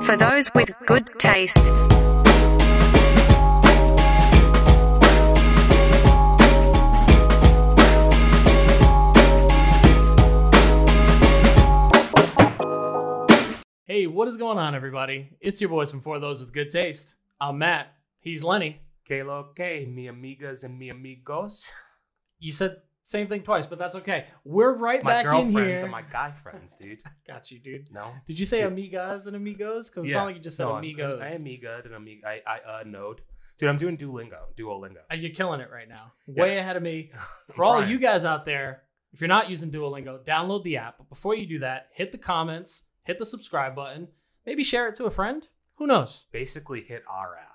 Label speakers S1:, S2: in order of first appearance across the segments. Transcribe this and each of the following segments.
S1: For those with good taste.
S2: Hey, what is going on, everybody? It's your boys from For Those with Good Taste. I'm Matt. He's Lenny.
S3: Que lo que, mi amigas and mi amigos.
S2: You said same thing twice, but that's okay. We're right
S3: My
S2: back in here.
S3: My girlfriends and my guy friends, dude.
S2: Got you, dude.
S3: No.
S2: Did you say
S3: Dude.
S2: amigas and amigos? Because it's not like you just said amigos.
S3: I amiga and amiga. I node. Dude, I'm doing Duolingo.
S2: You're killing it right now.
S3: Yeah.
S2: Way ahead of me. For all of you guys out there, if you're not using Duolingo, download the app. But before you do that, hit the comments, hit the subscribe button, maybe share it to a friend. Who knows?
S3: Basically hit our app.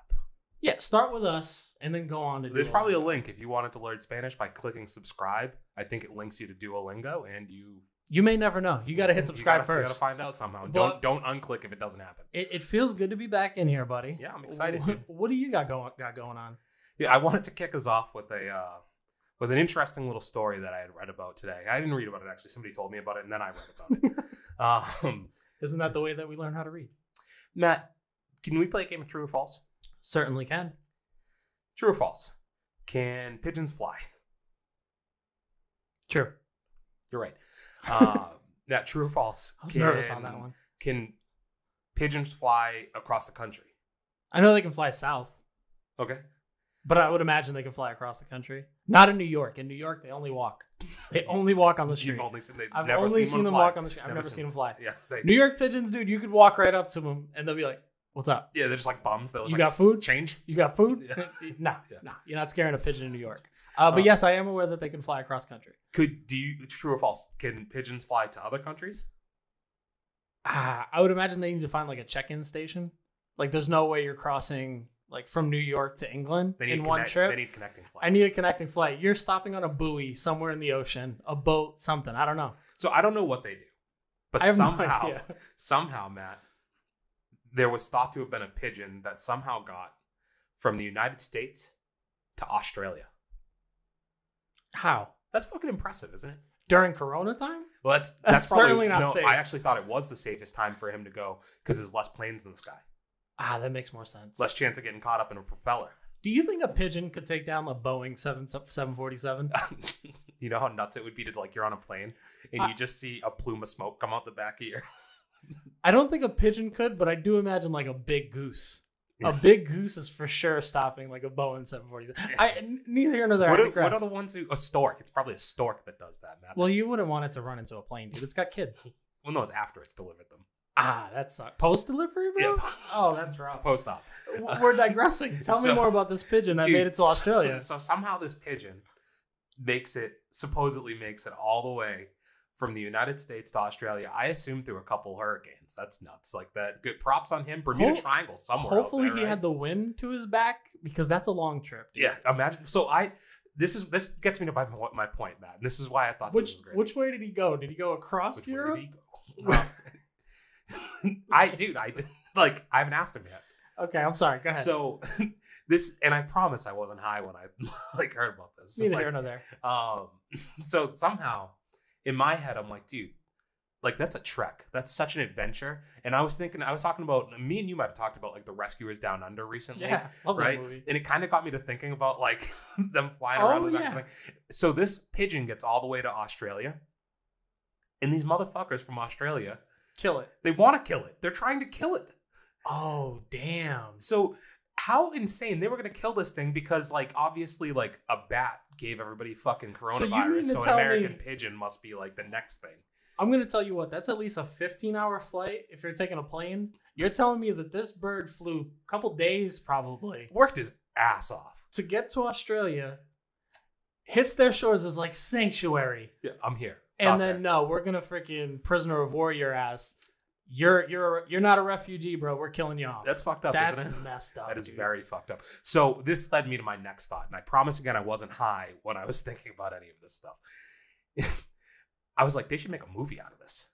S2: Yeah, start with us and then go on to
S3: There's
S2: Duolingo.
S3: probably a link if you wanted to learn Spanish by clicking subscribe. I think it links you to Duolingo, and
S2: You may never know. You got to hit subscribe first.
S3: You got to find out somehow.
S2: But
S3: don't unclick if it doesn't happen.
S2: It feels good to be back in here, buddy.
S3: Yeah, I'm excited, dude.
S2: What do you got going on?
S3: Yeah, I wanted to kick us off with an interesting little story that I had read about today. I didn't read about it, actually. Somebody told me about it, and then I read about it.
S2: Isn't that the way that we learn how to read?
S3: Matt, can we play a game of true or false?
S2: Certainly can.
S3: True or false? Can pigeons fly?
S2: True.
S3: You're right. That true or false?
S2: I was nervous on that one.
S3: Can pigeons fly across the country?
S2: I know they can fly south,
S3: Okay.
S2: but I would imagine they can fly across the country. Not in New York. In New York, they only walk. They only walk on the street.
S3: You've only seen
S2: I've
S3: never
S2: only
S3: seen
S2: seen them
S3: fly.
S2: walk on the street. I've never seen them fly.
S3: Yeah.
S2: New York pigeons, dude, you could walk right up to them and they'll be like, "What's up?
S3: Yeah, they're just like bums. They'll
S2: You got food?
S3: change?
S2: You got food?"
S3: Yeah.
S2: No,
S3: Yeah.
S2: no. You're not scaring a pigeon in New York. But yes, I am aware that they can fly across country.
S3: True or false? Can pigeons fly to other countries?
S2: I would imagine they need to find like a check-in station. Like, there's no way you're crossing like from New York to England in one trip.
S3: They need connecting flights.
S2: I need a connecting flight. You're stopping on a buoy somewhere in the ocean, a boat, something. I don't know.
S3: So I don't know what they do, but
S2: I have no idea.
S3: somehow, Matt, there was thought to have been a pigeon that somehow got from the United States to Australia.
S2: How?
S3: That's fucking impressive, isn't it?
S2: During Corona time?
S3: Well,
S2: That's
S3: that's probably
S2: certainly not
S3: no.
S2: safe.
S3: I actually thought it was the safest time for him to go because there's less planes in the sky,
S2: That makes more sense.
S3: less chance of getting caught up in a propeller.
S2: Do you think a pigeon could take down the Boeing 747?
S3: You know how nuts it would be to, like, you're on a plane and you just see a plume of smoke come out the back of your.
S2: I don't think a pigeon could, but I do imagine like a big goose. A big goose is for sure stopping like a Boeing 747. Neither here nor there.
S3: What are the ones who a stork? It's probably a stork that does that, Matt.
S2: Well, you wouldn't want it to run into a plane, dude. It's got kids.
S3: Well, no, it's after it's delivered them.
S2: That sucks. Post delivery, bro?
S3: Yeah.
S2: Oh, that's
S3: It's
S2: rough.
S3: post-op.
S2: We're digressing. Tell me more about this pigeon that
S3: Dude,
S2: made it to Australia.
S3: So somehow this pigeon supposedly makes it all the way from the United States to Australia. I assume through a couple hurricanes. That's nuts. Like that. Good props on him. Bermuda Triangle somewhere.
S2: Hopefully
S3: out there,
S2: he had the wind to his back because that's a long trip. Dude.
S3: Yeah, imagine. So this gets me to my point, Matt. This is why I thought this was great.
S2: Which way did he go? Did he go across
S3: Which way
S2: Europe?
S3: did he go? I haven't asked him yet.
S2: Okay, I'm sorry. Go ahead.
S3: So and I promise I wasn't high when I heard about this.
S2: Neither here nor there.
S3: So somehow in my head I'm like, dude, like that's a trek. That's such an adventure. And I was talking about, me and you might have talked about like the Rescuers Down Under recently.
S2: Yeah, love that
S3: right?
S2: movie.
S3: And it kind of got me to thinking about like them flying around.
S2: Oh, yeah.
S3: So this pigeon gets all the way to Australia, and these motherfuckers from Australia,
S2: Kill it.
S3: they want to kill it. They're trying to kill it.
S2: Oh, damn.
S3: So how insane. They were going to kill this thing because, like, obviously, like, a bat gave everybody fucking coronavirus. So an American pigeon must be, like, the next thing.
S2: I'm going to tell you what. That's at least a 15-hour flight if you're taking a plane. You're telling me that this bird flew a couple days probably.
S3: Worked his ass off.
S2: To get to Australia, hits their shores as, like, sanctuary.
S3: Yeah, I'm here.
S2: And then, no, we're going to freaking prisoner of war your ass. You're not a refugee, bro. We're killing you off.
S3: That's fucked up,
S2: That's
S3: isn't it?
S2: messed up.
S3: That is
S2: dude.
S3: very fucked up. So this led me to my next thought. And I promise again, I wasn't high when I was thinking about any of this stuff. I was like, they should make a movie out of this.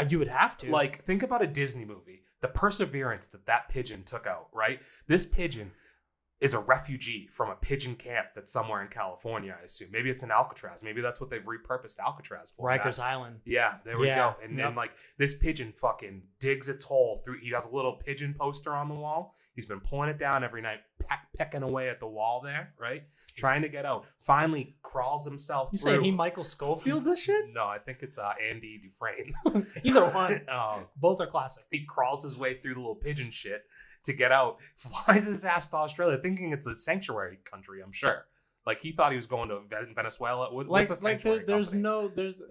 S2: You would have to.
S3: Like, think about a Disney movie. The perseverance that pigeon took out, right? This pigeon is a refugee from a pigeon camp that's somewhere in California, I assume. Maybe it's in Alcatraz. Maybe that's what they've repurposed Alcatraz for.
S2: Rikers Island.
S3: Yeah, there we go. And then like this pigeon fucking digs its hole through. He has a little pigeon poster on the wall. He's been pulling it down every night, pecking away at the wall there, right? Trying to get out. Finally crawls himself through.
S2: You say he Michael Schofield this shit?
S3: No, I think it's Andy Dufresne.
S2: Either one. Both are classic.
S3: He crawls his way through the little pigeon shit to get out, flies his ass to Australia, thinking it's a sanctuary country. I'm sure. Like he thought he was going to Venezuela. What's a sanctuary country?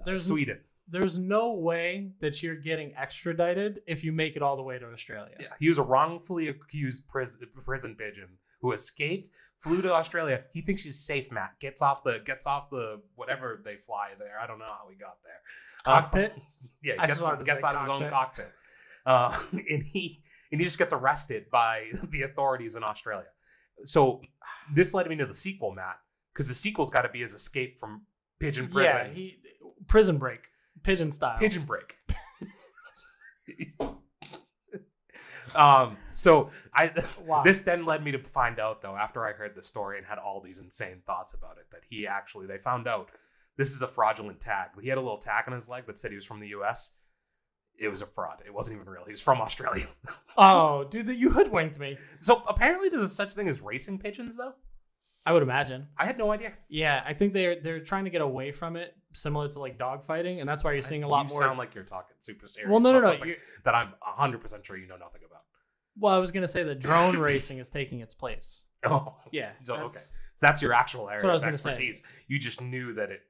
S2: There's
S3: Sweden.
S2: There's no way that you're getting extradited if you make it all the way to Australia.
S3: Yeah, he was a wrongfully accused prison pigeon who escaped, flew to Australia. He thinks he's safe. Matt gets off the whatever they fly there. I don't know how he got there.
S2: Cockpit.
S3: Yeah, he gets out of his own cockpit, and he just gets arrested by the authorities in Australia. So this led me to the sequel, Matt, because the sequel's got to be his escape from pigeon prison.
S2: Yeah, prison break, pigeon style.
S3: Pigeon break. This then led me to find out, though, after I heard the story and had all these insane thoughts about it, that they found out this is a fraudulent tag. He had a little tag on his leg that said he was from the US. It was a fraud. It wasn't even real. He was from Australia.
S2: Oh, dude, you hoodwinked me.
S3: So apparently there's such thing as racing pigeons, though?
S2: I would imagine.
S3: I had no idea.
S2: Yeah, I think they're trying to get away from it, similar to like dogfighting, and that's why you're seeing a lot more.
S3: You sound like you're talking super serious.
S2: Well, no.
S3: That I'm 100% sure you know nothing about.
S2: Well, I was going to say that drone racing is taking its place.
S3: Oh.
S2: Yeah.
S3: Okay. So that's your actual area of expertise.
S2: Say.
S3: You just knew that it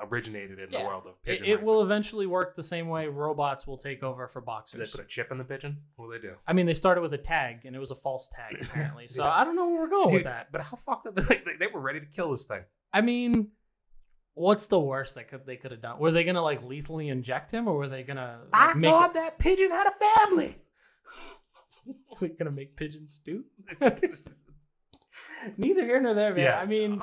S3: originated in the world of pigeon
S2: It will eventually work the same way robots will take over for boxers.
S3: Did they put a chip in the pigeon? What do they do?
S2: I mean, they started with a tag, and it was a false tag, apparently. So I don't know where we're going with that.
S3: But how fucked up? They were ready to kill this thing.
S2: I mean, what's the worst that they could have done? Were they going to like lethally inject him, or were they going to
S3: thought that pigeon had a family.
S2: We're going to make pigeon stew? Neither here nor there, man. Yeah. I mean...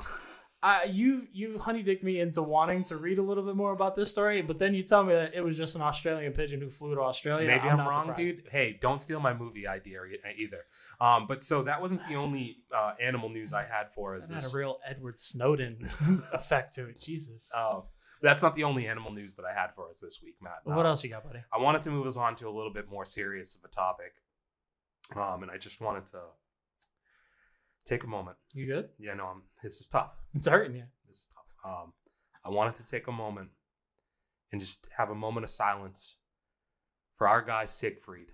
S2: you've honeydicked me into wanting to read a little bit more about this story, but then you tell me that it was just an Australian pigeon who flew to Australia.
S3: Maybe I'm wrong, surprised. Dude. Hey, don't steal my movie idea either. But so that wasn't the only animal news I had for us. That
S2: had a real Edward Snowden effect to it. Jesus.
S3: That's not the only animal news that I had for us this week, Matt.
S2: What else you got, buddy?
S3: I wanted to move us on to a little bit more serious of a topic, and I just wanted to take a moment.
S2: You good?
S3: Yeah, no, this is tough.
S2: It's hurting you.
S3: This is tough. I wanted to take a moment and just have a moment of silence for our guy Siegfried.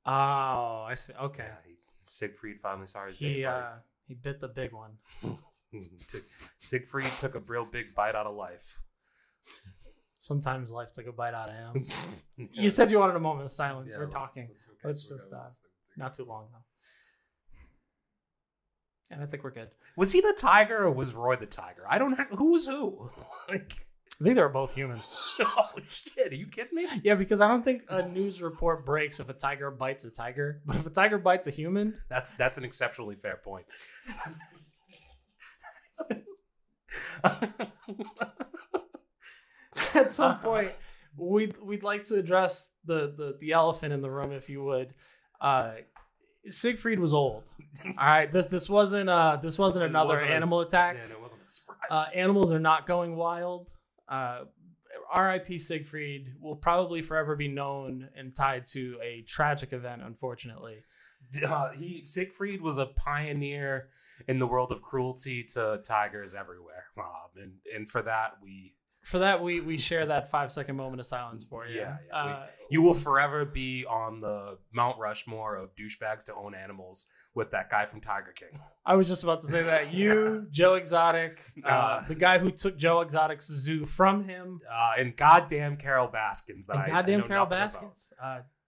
S2: Oh, I see. Okay.
S3: Yeah, Siegfried finally saw his day.
S2: He bit the big one.
S3: Siegfried took a real big bite out of life.
S2: Sometimes life took a bite out of him. Yeah. You said you wanted a moment of silence.
S3: Yeah,
S2: we're talking. Let's just not too long though. And I think we're good.
S3: Was he the tiger or was Roy the tiger? I don't know. Who was who?
S2: I think they're both humans.
S3: Oh, shit. Are you kidding me?
S2: Yeah, because I don't think a news report breaks if a tiger bites a tiger. But if a tiger bites a human...
S3: That's an exceptionally fair point.
S2: At some point, we'd like to address the elephant in the room, if you would. Siegfried was old. All right, this wasn't another animal attack.
S3: Yeah, it wasn't a surprise.
S2: Animals are not going wild. R.I.P. Siegfried will probably forever be known and tied to a tragic event, unfortunately.
S3: Siegfried was a pioneer in the world of cruelty to tigers everywhere, and for that we
S2: share that 5-second moment of silence for you.
S3: Yeah. You will forever be on the Mount Rushmore of douchebags to own animals with that guy from Tiger King.
S2: I was just about to say that. You, Joe Exotic, the guy who took Joe Exotic's zoo from him.
S3: And goddamn Carol Baskins.
S2: Carol Baskins.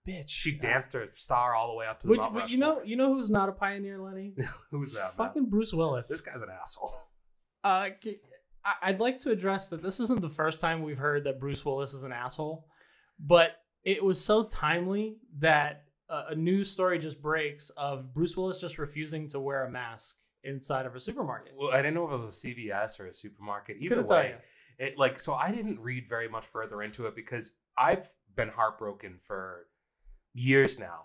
S2: Bitch.
S3: She danced her star all the way up to the Mount Rushmore.
S2: You know who's not a pioneer, Lenny?
S3: Who's that?
S2: Fucking man? Bruce Willis.
S3: This guy's an asshole.
S2: I'd like to address that this isn't the first time we've heard that Bruce Willis is an asshole, but it was so timely that a news story just breaks of Bruce Willis just refusing to wear a mask inside of a supermarket.
S3: Well, I didn't know if it was a CVS or a supermarket. Either way, so I didn't read very much further into it because I've been heartbroken for years now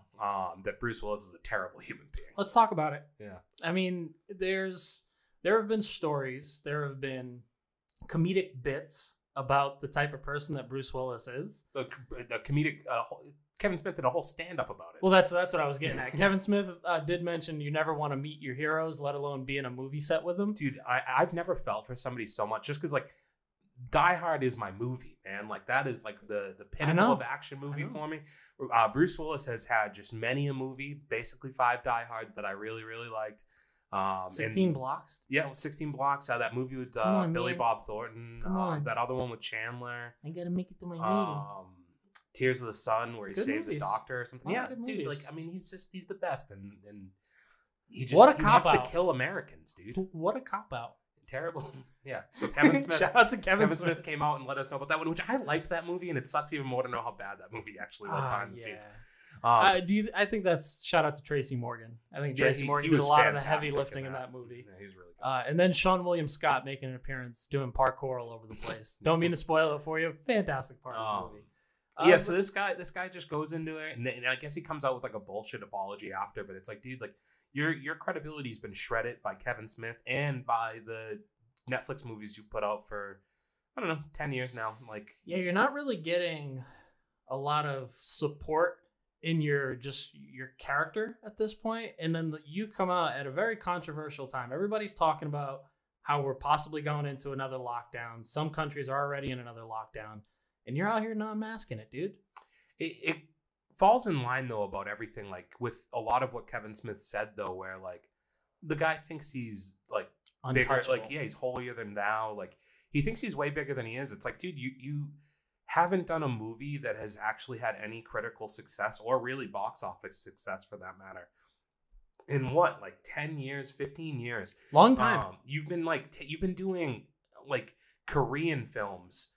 S3: that Bruce Willis is a terrible human being.
S2: Let's talk about it.
S3: Yeah.
S2: I mean, there have been stories, there have been comedic bits about the type of person that Bruce Willis is.
S3: The comedic Kevin Smith did a whole stand-up about it.
S2: Well, that's what I was getting at. Kevin Smith did mention you never want to meet your heroes, let alone be in a movie set with them.
S3: Dude, I've never felt for somebody so much, just because, like, Die Hard is my movie, man. Like, that is, like, the pinnacle of action movie for me. Bruce Willis has had just many a movie, basically 5 Die Hards that I really, really liked.
S2: 16 Blocks?
S3: Yeah, it was 16 Blocks. That movie with Billy Bob Thornton. That other one with Chandler.
S2: I gotta make it to my meeting.
S3: Tears of the Sun, where he saves a doctor or something. Yeah, dude,
S2: movies.
S3: Like, I mean, he's the best, and he just
S2: what a
S3: he
S2: cop
S3: wants
S2: out.
S3: to kill Americans, dude.
S2: What a cop out.
S3: Terrible. Yeah. So Kevin Smith.
S2: Shout out to Kevin
S3: Smith came out and let us know about that one, which I liked that movie, and it sucks even more to know how bad that movie actually was behind the scenes.
S2: I think that's shout out to Tracy Morgan. I think Tracy Morgan did a lot of the heavy lifting in that movie.
S3: Yeah, he's really good.
S2: And then Sean William Scott making an appearance doing parkour all over the place. Don't mean to spoil it for you. Fantastic part of the movie.
S3: Yeah, so this guy just goes into it, and I guess he comes out with like a bullshit apology after, but it's like, dude, like your credibility's been shredded by Kevin Smith and by the Netflix movies you put out for, I don't know, 10 years now. Like,
S2: yeah, you're not really getting a lot of support in your character at this point, and then you come out at a very controversial time. Everybody's talking about how we're possibly going into another lockdown. Some countries are already in another lockdown, and you're out here non-masking it, dude.
S3: It falls in line though about everything, like with a lot of what Kevin Smith said though, where like the guy thinks he's like bigger, like he's holier than thou, like he thinks he's way bigger than he is. It's like, dude, you haven't done a movie that has actually had any critical success or really box office success for that matter in what, like 10 years, 15 years,
S2: long time.
S3: You've been like you've been doing like Korean films,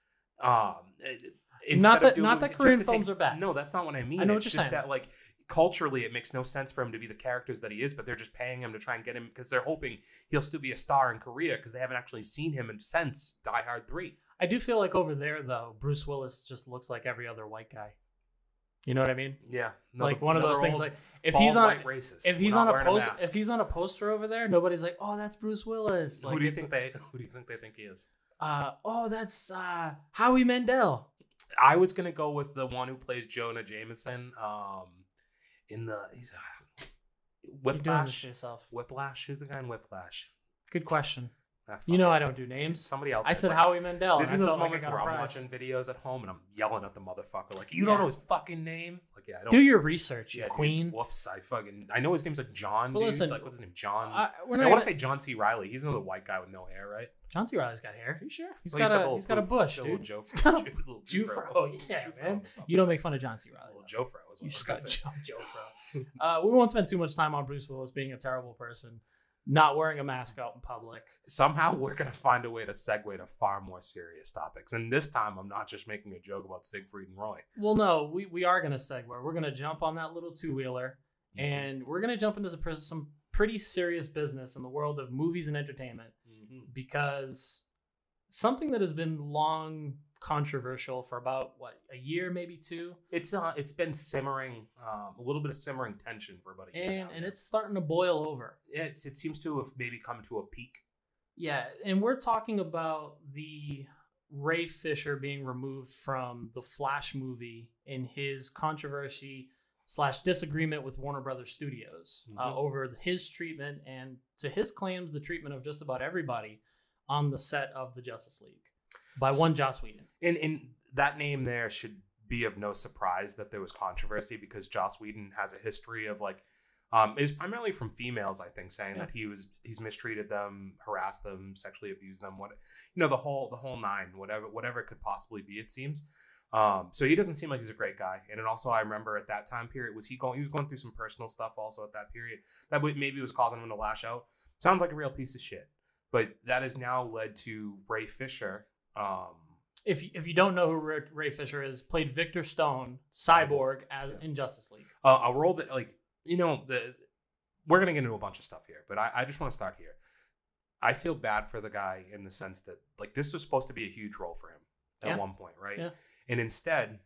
S2: not that Korean films are bad.
S3: No, that's not what I mean.
S2: I know
S3: it's
S2: what
S3: just
S2: you're saying.
S3: that like culturally it makes no sense for him to be the characters that he is, but they're just paying him to try and get him because they're hoping he'll still be a star in Korea because they haven't actually seen him since Die Hard 3.
S2: I do feel like over there though, Bruce Willis just looks like every other white guy. You know what I mean?
S3: Yeah.
S2: Like one of those things, like if he's on a poster over there, nobody's like, oh, that's Bruce Willis. Like,
S3: who do you think they think he is?
S2: That's Howie Mandel.
S3: I was gonna go with the one who plays Jonah Jameson. In the Whiplash. Whiplash. Who's the guy in Whiplash?
S2: Good question. You know I don't do names.
S3: Somebody else.
S2: I said Howie Mandel.
S3: This is those moments where I'm watching videos at home and I'm yelling at the motherfucker like, you don't know his fucking name? Like, yeah, I don't.
S2: Do your research, you queen.
S3: Dude, whoops, I know his name's like John. But
S2: listen,
S3: like, what's his name? John.
S2: I
S3: want to say John C. Reilly. He's another white guy with no hair, right?
S2: John C. Reilly's got hair. Are you sure? He's got a bush, dude.
S3: He's
S2: got a Jufro. Yeah, man. You don't make fun of John C. Reilly.
S3: Little Jofro.
S2: You just got Jofro. We won't spend too much time on Bruce Willis being a terrible person, not wearing a mask out in public.
S3: Somehow we're going to find a way to segue to far more serious topics. And this time I'm not just making a joke about Siegfried and Roy.
S2: Well, no, we are going to segue. We're going to jump on that little two-wheeler, and we're going to jump into some pretty serious business in the world of movies and entertainment, because something that has been long controversial for about a year, maybe 2.
S3: It's been simmering, a little bit of simmering tension for about a year,
S2: and it's starting to boil over.
S3: It seems to have maybe come to a peak.
S2: Yeah, and we're talking about the Ray Fischer being removed from the Flash movie in his controversy / disagreement with Warner Brothers Studios over his treatment and, to his claims, the treatment of just about everybody on the set of the Justice League by one Joss Whedon.
S3: And that name there should be of no surprise that there was controversy, because Joss Whedon has a history of like, is primarily from females, I think, saying that he's mistreated them, harassed them, sexually abused them, the whole nine, whatever it could possibly be, it seems. So he doesn't seem like he's a great guy. And then also, I remember at that time period, he was going through some personal stuff also at that period that maybe was causing him to lash out. Sounds like a real piece of shit. But that has now led to Ray Fischer.
S2: If you don't know who Ray Fischer is, played Victor Stone, Cyborg, in Justice League.
S3: A role that, like, we're going to get into a bunch of stuff here, but I just want to start here. I feel bad for the guy in the sense that, like, this was supposed to be a huge role for him at one point, right? Yeah. And instead,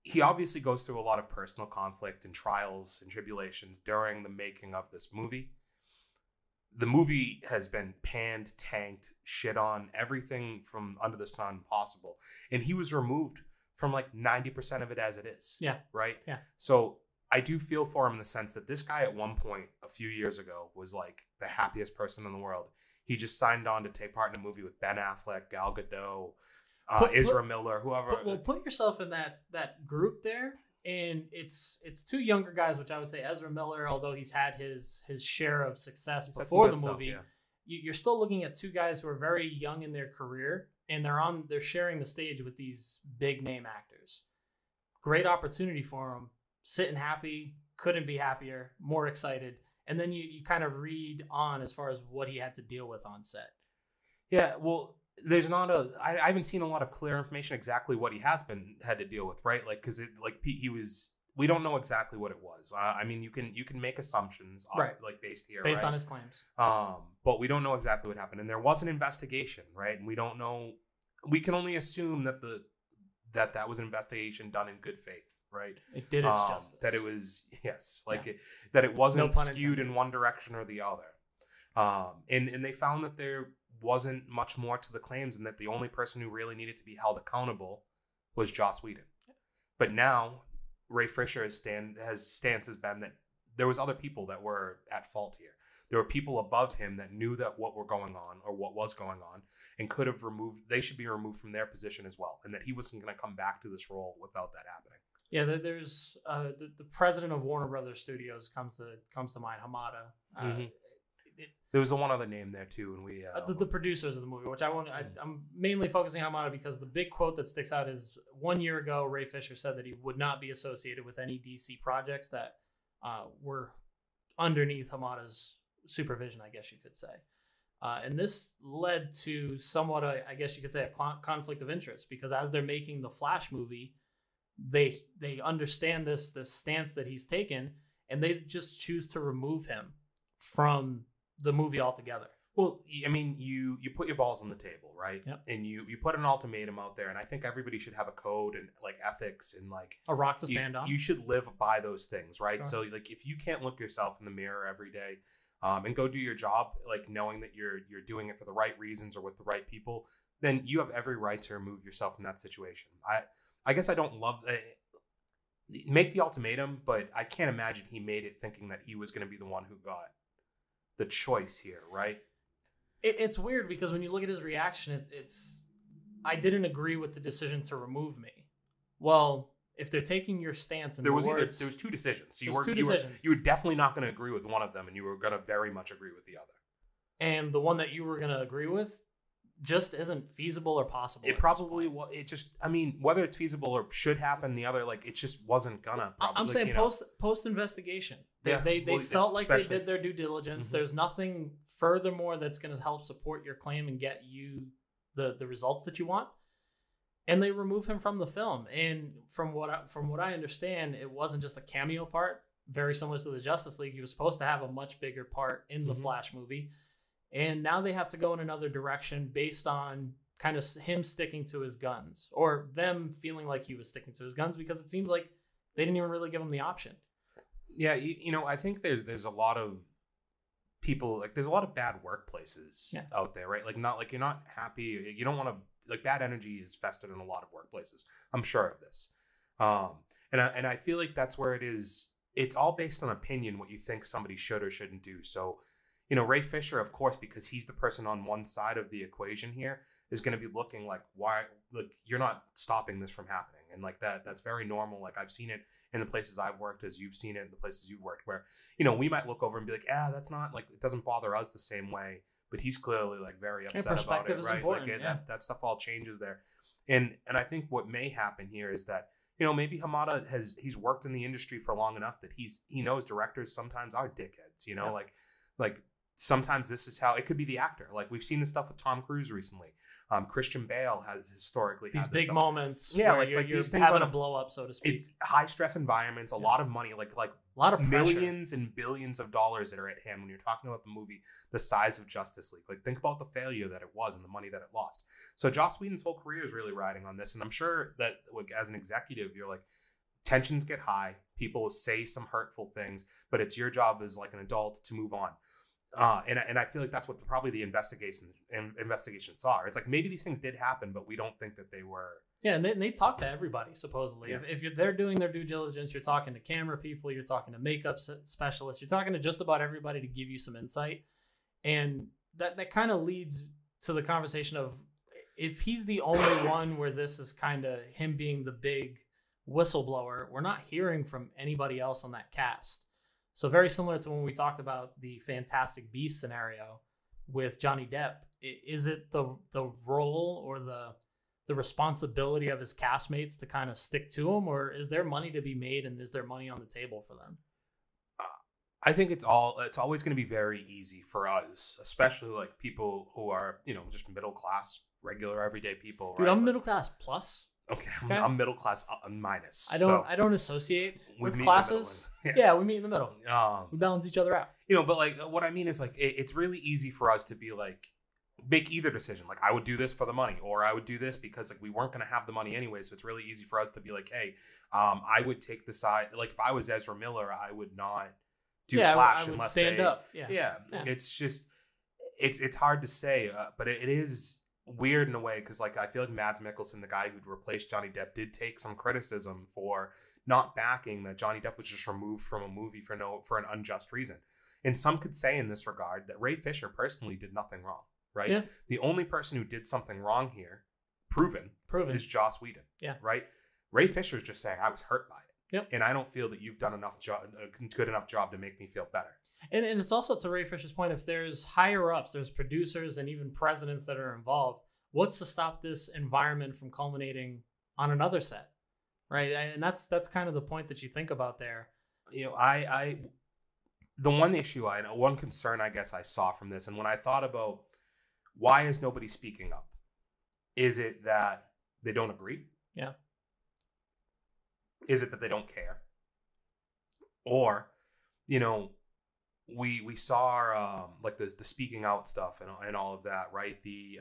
S3: he obviously goes through a lot of personal conflict and trials and tribulations during the making of this movie. The movie has been panned, tanked, shit on, everything from under the sun possible. And he was removed from like 90% of it as it is.
S2: Yeah.
S3: Right?
S2: Yeah.
S3: So I do feel for him in the sense that this guy at one point a few years ago was like the happiest person in the world. He just signed on to take part in a movie with Ben Affleck, Gal Gadot, Ezra Miller, whoever.
S2: Put yourself in that group there, and it's two younger guys, which I would say Ezra Miller, although he's had his share of success before the movie, you're still looking at two guys who are very young in their career, and they're sharing the stage with these big name actors. Great opportunity for them. Sitting happy, couldn't be happier, more excited. And then you kind of read on as far as what he had to deal with on set. Yeah, well, there's not I haven't seen a lot of clear information exactly what he had to deal with, right? Like, because we don't know exactly what it was. I mean, you can make assumptions, right?
S3: Like based
S2: on his claims.
S3: But we don't know exactly what happened, and there was an investigation, right? And we don't know. We can only assume that that was an investigation done in good faith. Right.
S2: It did its justice.
S3: That it was, that it wasn't skewed in one direction or the other. And they found that there wasn't much more to the claims, and that the only person who really needed to be held accountable was Joss Whedon. But now Ray Fisher's stance has been that there was other people that were at fault here. There were people above him that knew that what was going on and could have they should be removed from their position as well. And that he wasn't going to come back to this role without that happening.
S2: Yeah, there's the president of Warner Brothers Studios comes to mind, Hamada.
S3: There was one other name there too, and we
S2: the producers of the movie, which I'm mainly focusing on Hamada because the big quote that sticks out is 1 year ago, Ray Fischer said that he would not be associated with any DC projects that were underneath Hamada's supervision, I guess you could say. And this led to somewhat, I guess you could say, a conflict of interest, because as they're making the Flash movie, they understand this stance that he's taken, and they just choose to remove him from the movie altogether.
S3: Well, I mean, you put your balls on the table, right?
S2: Yep.
S3: And you put an ultimatum out there, and I think everybody should have a code and like ethics and like
S2: a rock to stand on.
S3: You should live by those things, right?
S2: Sure.
S3: So like if you can't look yourself in the mirror every day and go do your job, like knowing that you're doing it for the right reasons or with the right people, then you have every right to remove yourself from that situation. I guess I don't love make the ultimatum, but I can't imagine he made it thinking that he was going to be the one who got the choice here, right?
S2: It's weird because when you look at his reaction, it's I didn't agree with the decision to remove me. Well, if they're taking your stance, and there was
S3: two decisions. So you were definitely not going to agree with one of them, and you were going to very much agree with the other.
S2: And the one that you were going to agree with just isn't feasible or possible.
S3: It probably was. It just, I mean, whether it's feasible or should happen, the other, like, it just wasn't gonna. Probably,
S2: I'm saying post investigation. They felt like they did their due diligence. Mm-hmm. There's nothing furthermore that's going to help support your claim and get you the results that you want. And they remove him from the film. And from what I understand, it wasn't just a cameo part. Very similar to the Justice League, he was supposed to have a much bigger part in the Flash movie. And now they have to go in another direction based on kind of him sticking to his guns, or them feeling like he was sticking to his guns, because it seems like they didn't even really give him the option.
S3: Yeah, you know, I think there's a lot of people, like there's a lot of bad workplaces out there, right? Like you're not happy. You don't want to, like, bad energy is festered in a lot of workplaces. I'm sure of this. And I feel like that's where it is. It's all based on opinion, what you think somebody should or shouldn't do. So, you know, Ray Fischer, of course, because he's the person on one side of the equation here, is going to be looking like, why, like, you're not stopping this from happening. And like that's very normal. Like, I've seen it in the places I've worked, as you've seen it in the places you've worked, where, you know, we might look over and be like, that's not, like, it doesn't bother us the same way, but he's clearly like very upset about it, right? Like that stuff all changes there. And I think what may happen here is that, you know, maybe Hamada he's worked in the industry for long enough that he knows directors sometimes are dickheads, you know, like sometimes this is how it could be. The actor, like we've seen this stuff with Tom Cruise recently. Christian Bale has historically
S2: these
S3: had
S2: big
S3: stuff.
S2: Moments.
S3: Yeah,
S2: where you're
S3: these things
S2: having a blow up, so to speak.
S3: It's high stress environments, a lot of money, like
S2: a lot of pressure.
S3: Millions and billions of dollars that are at hand when you're talking about the movie the size of Justice League. Like, think about the failure that it was and the money that it lost. So Joss Whedon's whole career is really riding on this, and I'm sure that, like, as an executive, you're like, tensions get high. People will say some hurtful things, but it's your job as like an adult to move on. And I feel like that's what probably the investigations are. It's like maybe these things did happen, but we don't think that they were.
S2: Yeah, and they talk to everybody, supposedly.
S3: Yeah.
S2: If they're doing their due diligence, you're talking to camera people, you're talking to makeup specialists, you're talking to just about everybody to give you some insight. And that kind of leads to the conversation of, if he's the only one where this is kind of him being the big whistleblower, we're not hearing from anybody else on that cast. So very similar to when we talked about the Fantastic Beasts scenario with Johnny Depp. Is it the role or the responsibility of his castmates to kind of stick to him, or is there money to be made and is there money on the table for them?
S3: I think it's always going to be very easy for us, especially like people who are, just middle class, regular everyday people.
S2: Dude,
S3: right?
S2: I'm middle class plus.
S3: Okay, I'm middle class minus.
S2: I don't associate with classes. Yeah, we meet in the middle. We balance each other out.
S3: But like what I mean is like it's really easy for us to be like, make either decision. Like I would do this for the money, or I would do this because like we weren't going to have the money anyway. So it's really easy for us to be like, hey, I would take the side. Like if I was Ezra Miller, I would not do Flash
S2: I would
S3: unless
S2: stand up.
S3: Yeah. It's just it's hard to say, but it is weird in a way because like I feel like Mads Mikkelsen, the guy who'd replaced Johnny Depp, did take some criticism for not backing that Johnny Depp was just removed from a movie for an unjust reason. And some could say in this regard that Ray Fischer personally did nothing wrong. Right? Yeah. The only person who did something wrong here, proven, is Joss Whedon. Yeah. Right? Ray Fisher's just saying, I was hurt by it. Yep. And I don't feel that you've done a good enough job to make me feel better.
S2: And it's also to Ray Fisher's point, if there's higher ups, there's producers and even presidents that are involved, what's to stop this environment from culminating on another set? Right? And that's kind of the point that you think about there.
S3: The one concern I guess I saw from this, and when I thought about why is nobody speaking up? Is it that they don't agree?
S2: Yeah.
S3: Is it that they don't care? Or, we saw like the speaking out stuff and all of that, right? The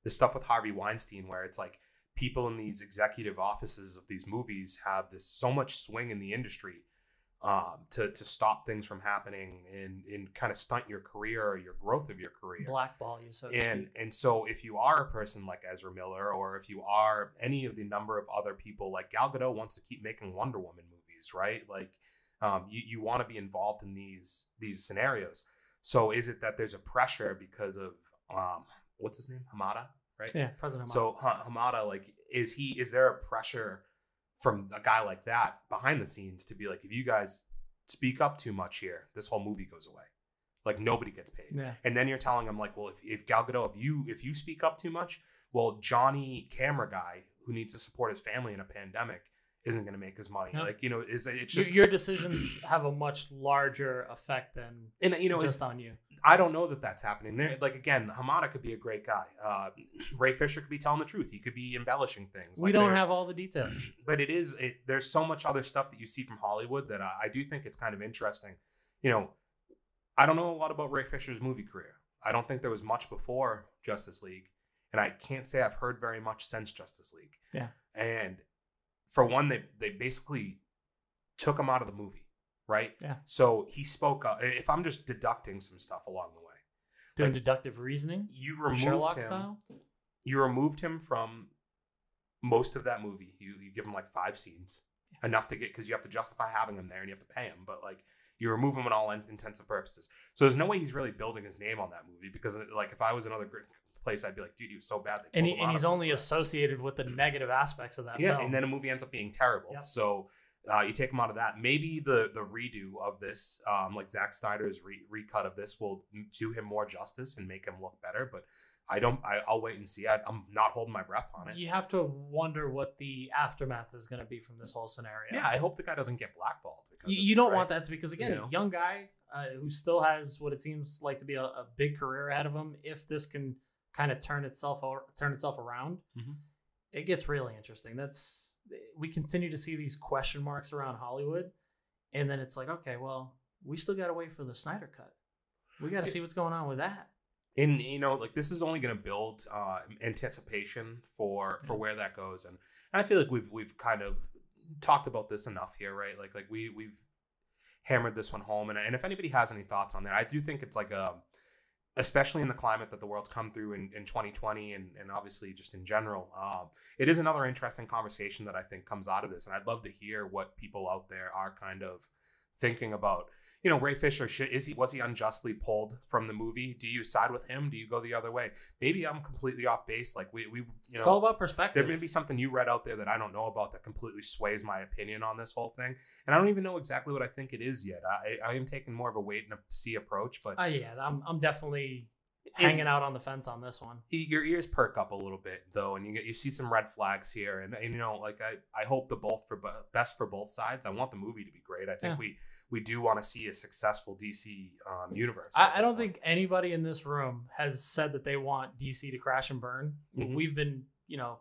S3: stuff with Harvey Weinstein, where it's like people in these executive offices of these movies have this so much swing in the industry to stop things from happening and kind of stunt your career or your growth of your career.
S2: Blackball you, so to speak.
S3: And so if you are a person like Ezra Miller, or if you are any of the number of other people, like Gal Gadot wants to keep making Wonder Woman movies, right? Like you want to be involved in these scenarios. So is it that there's a pressure because of what's his name? Hamada, right?
S2: Yeah, President Hamada.
S3: So Hamada, like, is there a pressure from a guy like that behind the scenes to be like, if you guys speak up too much here, this whole movie goes away. Like nobody gets paid. Yeah. And then you're telling him like, well, if Gal Gadot, if you speak up too much, well, Johnny camera guy who needs to support his family in a pandemic isn't going to make his money. Yep. Like, it's just
S2: your decisions have a much larger effect than just on you.
S3: I don't know that that's happening there. Like, again, Hamada could be a great guy. Ray Fisher could be telling the truth. He could be embellishing things.
S2: We don't have all the details.
S3: But there's so much other stuff that you see from Hollywood that I do think it's kind of interesting. I don't know a lot about Ray Fisher's movie career. I don't think there was much before Justice League. And I can't say I've heard very much since Justice League.
S2: Yeah.
S3: And for one, they basically took him out of the movie. Right?
S2: Yeah.
S3: So he spoke up. If I'm just deducting some stuff along the way.
S2: Doing deductive reasoning?
S3: You removed
S2: Sherlock
S3: him.
S2: Style?
S3: You removed him from most of that movie. You give him like 5 scenes. Yeah. Enough to get, because you have to justify having him there and you have to pay him. But like you remove him in all intensive purposes. So there's no way he's really building his name on that movie, because like if I was another place, I'd be like, dude, he was so bad.
S2: And he's only associated with the negative aspects of that film.
S3: And then a movie ends up being terrible. Yep. So you take him out of that. Maybe the redo of this, like Zack Snyder's recut of this, will do him more justice and make him look better. But I'll wait and see. I'm not holding my breath on it.
S2: You have to wonder what the aftermath is going to be from this whole scenario.
S3: Yeah, I hope the guy doesn't get blackballed.
S2: You don't want that, because again, young guy who still has what it seems like to be a big career ahead of him. If this can kind of turn itself around, it gets really interesting. We continue to see these question marks around Hollywood, and then it's like, okay, well, we still got to wait for the Snyder cut. We got to see what's going on with that.
S3: And like this is only going to build anticipation for where that goes, and I feel like we've kind of talked about this enough here, right? Like we've hammered this one home, and if anybody has any thoughts on that, I do think it's like especially in the climate that the world's come through in 2020 and obviously just in general, it is another interesting conversation that I think comes out of this, and I'd love to hear what people out there are kind of thinking about. You know, Ray Fischer, was he unjustly pulled from the movie? Do you side with him? Do you go the other way? Maybe I'm completely off base. Like we you know,
S2: it's all about perspective.
S3: There may be something you read out there that I don't know about that completely sways my opinion on this whole thing, and I don't even know exactly what I think it is yet. I am taking more of a wait and see approach, but
S2: yeah, I'm definitely hanging out on the fence on this one.
S3: Your ears perk up a little bit though, and you see some red flags here, and you know, like I hope the best for both sides. I want the movie to be great. I think we do want to see a successful DC universe.
S2: I don't think anybody in this room has said that they want DC to crash and burn. Mm-hmm. We've been, you know,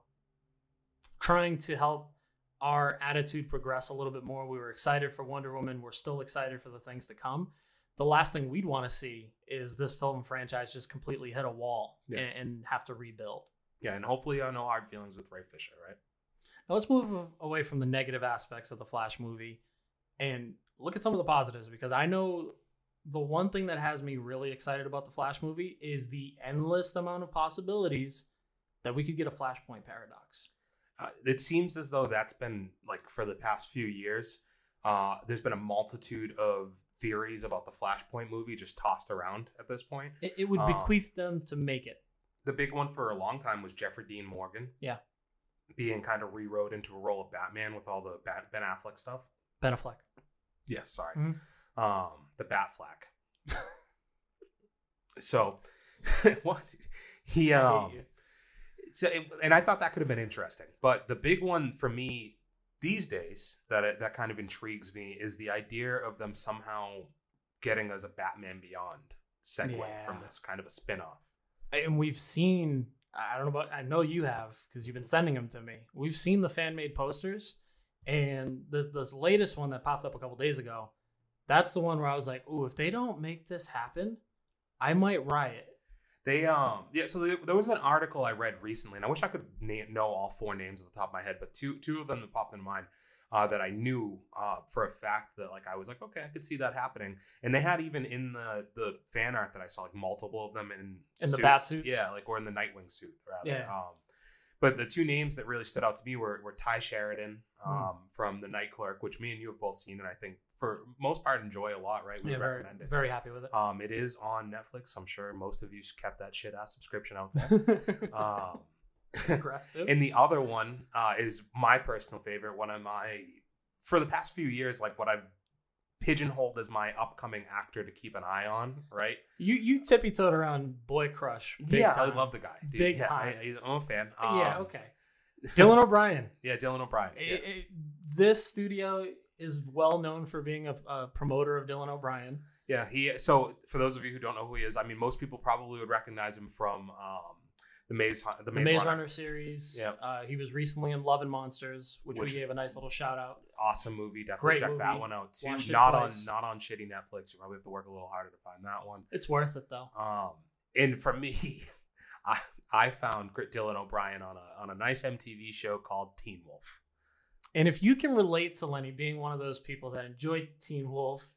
S2: trying to help our attitude progress a little bit more. We were excited for Wonder Woman. We're still excited for the things to come. The last thing we'd want to see is this film franchise just completely hit a wall and have to rebuild.
S3: Yeah, and hopefully no hard feelings with Ray Fischer, right?
S2: Now let's move away from the negative aspects of the Flash movie and look at some of the positives, because I know the one thing that has me really excited about the Flash movie is the endless amount of possibilities that we could get a Flashpoint paradox.
S3: It seems as though that's been, like, for the past few years, there's been a multitude of theories about the Flashpoint movie just tossed around at this point.
S2: It would bequeath them to make it.
S3: The big one for a long time was Jeffrey Dean Morgan.
S2: Yeah.
S3: Being kind of rewrote into a role of Batman with all the Ben Affleck stuff.
S2: Ben Affleck.
S3: Yes, sorry.
S2: Mm-hmm.
S3: The Batflack. So, what? And I thought that could have been interesting. But the big one for me these days that kind of intrigues me is the idea of them somehow getting us a Batman Beyond segue from this kind of a spinoff.
S2: And we've seen, I know you have, because you've been sending them to me. We've seen the fan-made posters, and this latest one that popped up a couple days ago, that's the one where I was like, ooh, if they don't make this happen, I might riot.
S3: So there was an article I read recently, and I wish I could know all four names off the top of my head, but two of them that popped into mind that I knew for a fact that, like, I was like, okay, I could see that happening. And they had even in the fan art that I saw, like, multiple of them in
S2: the bat suits,
S3: or in the Nightwing suit rather.
S2: Yeah.
S3: But the two names that really stood out to me were Ty Sheridan from The Night Clerk, which me and you have both seen, and I think for most part enjoy a lot, right? We recommend it.
S2: Very happy with it.
S3: It is on Netflix. I'm sure most of you kept that shit ass subscription out there.
S2: Aggressive.
S3: And the other one is my personal favorite. One of my, for the past few years, like what I've pigeonholed as my upcoming actor to keep an eye on, right?
S2: You tippy-toed around Boy Crush. Big time.
S3: I love the guy. Dude.
S2: Big time.
S3: I'm a fan.
S2: Okay. Dylan O'Brien.
S3: Yeah, Dylan O'Brien.
S2: This studio is well known for being a promoter of Dylan O'Brien.
S3: Yeah, so for those of you who don't know who he is, I mean, most people probably would recognize him from the Maze Runner
S2: series.
S3: Yeah.
S2: He was recently in Love and Monsters, which we gave a nice little shout out.
S3: Awesome movie. Definitely check that one out too. Not on shitty Netflix. You probably have to work a little harder to find that one.
S2: It's worth it though.
S3: And for me, I found Dylan O'Brien on a nice MTV show called Teen Wolf.
S2: And if you can relate to Lenny being one of those people that enjoyed Teen Wolf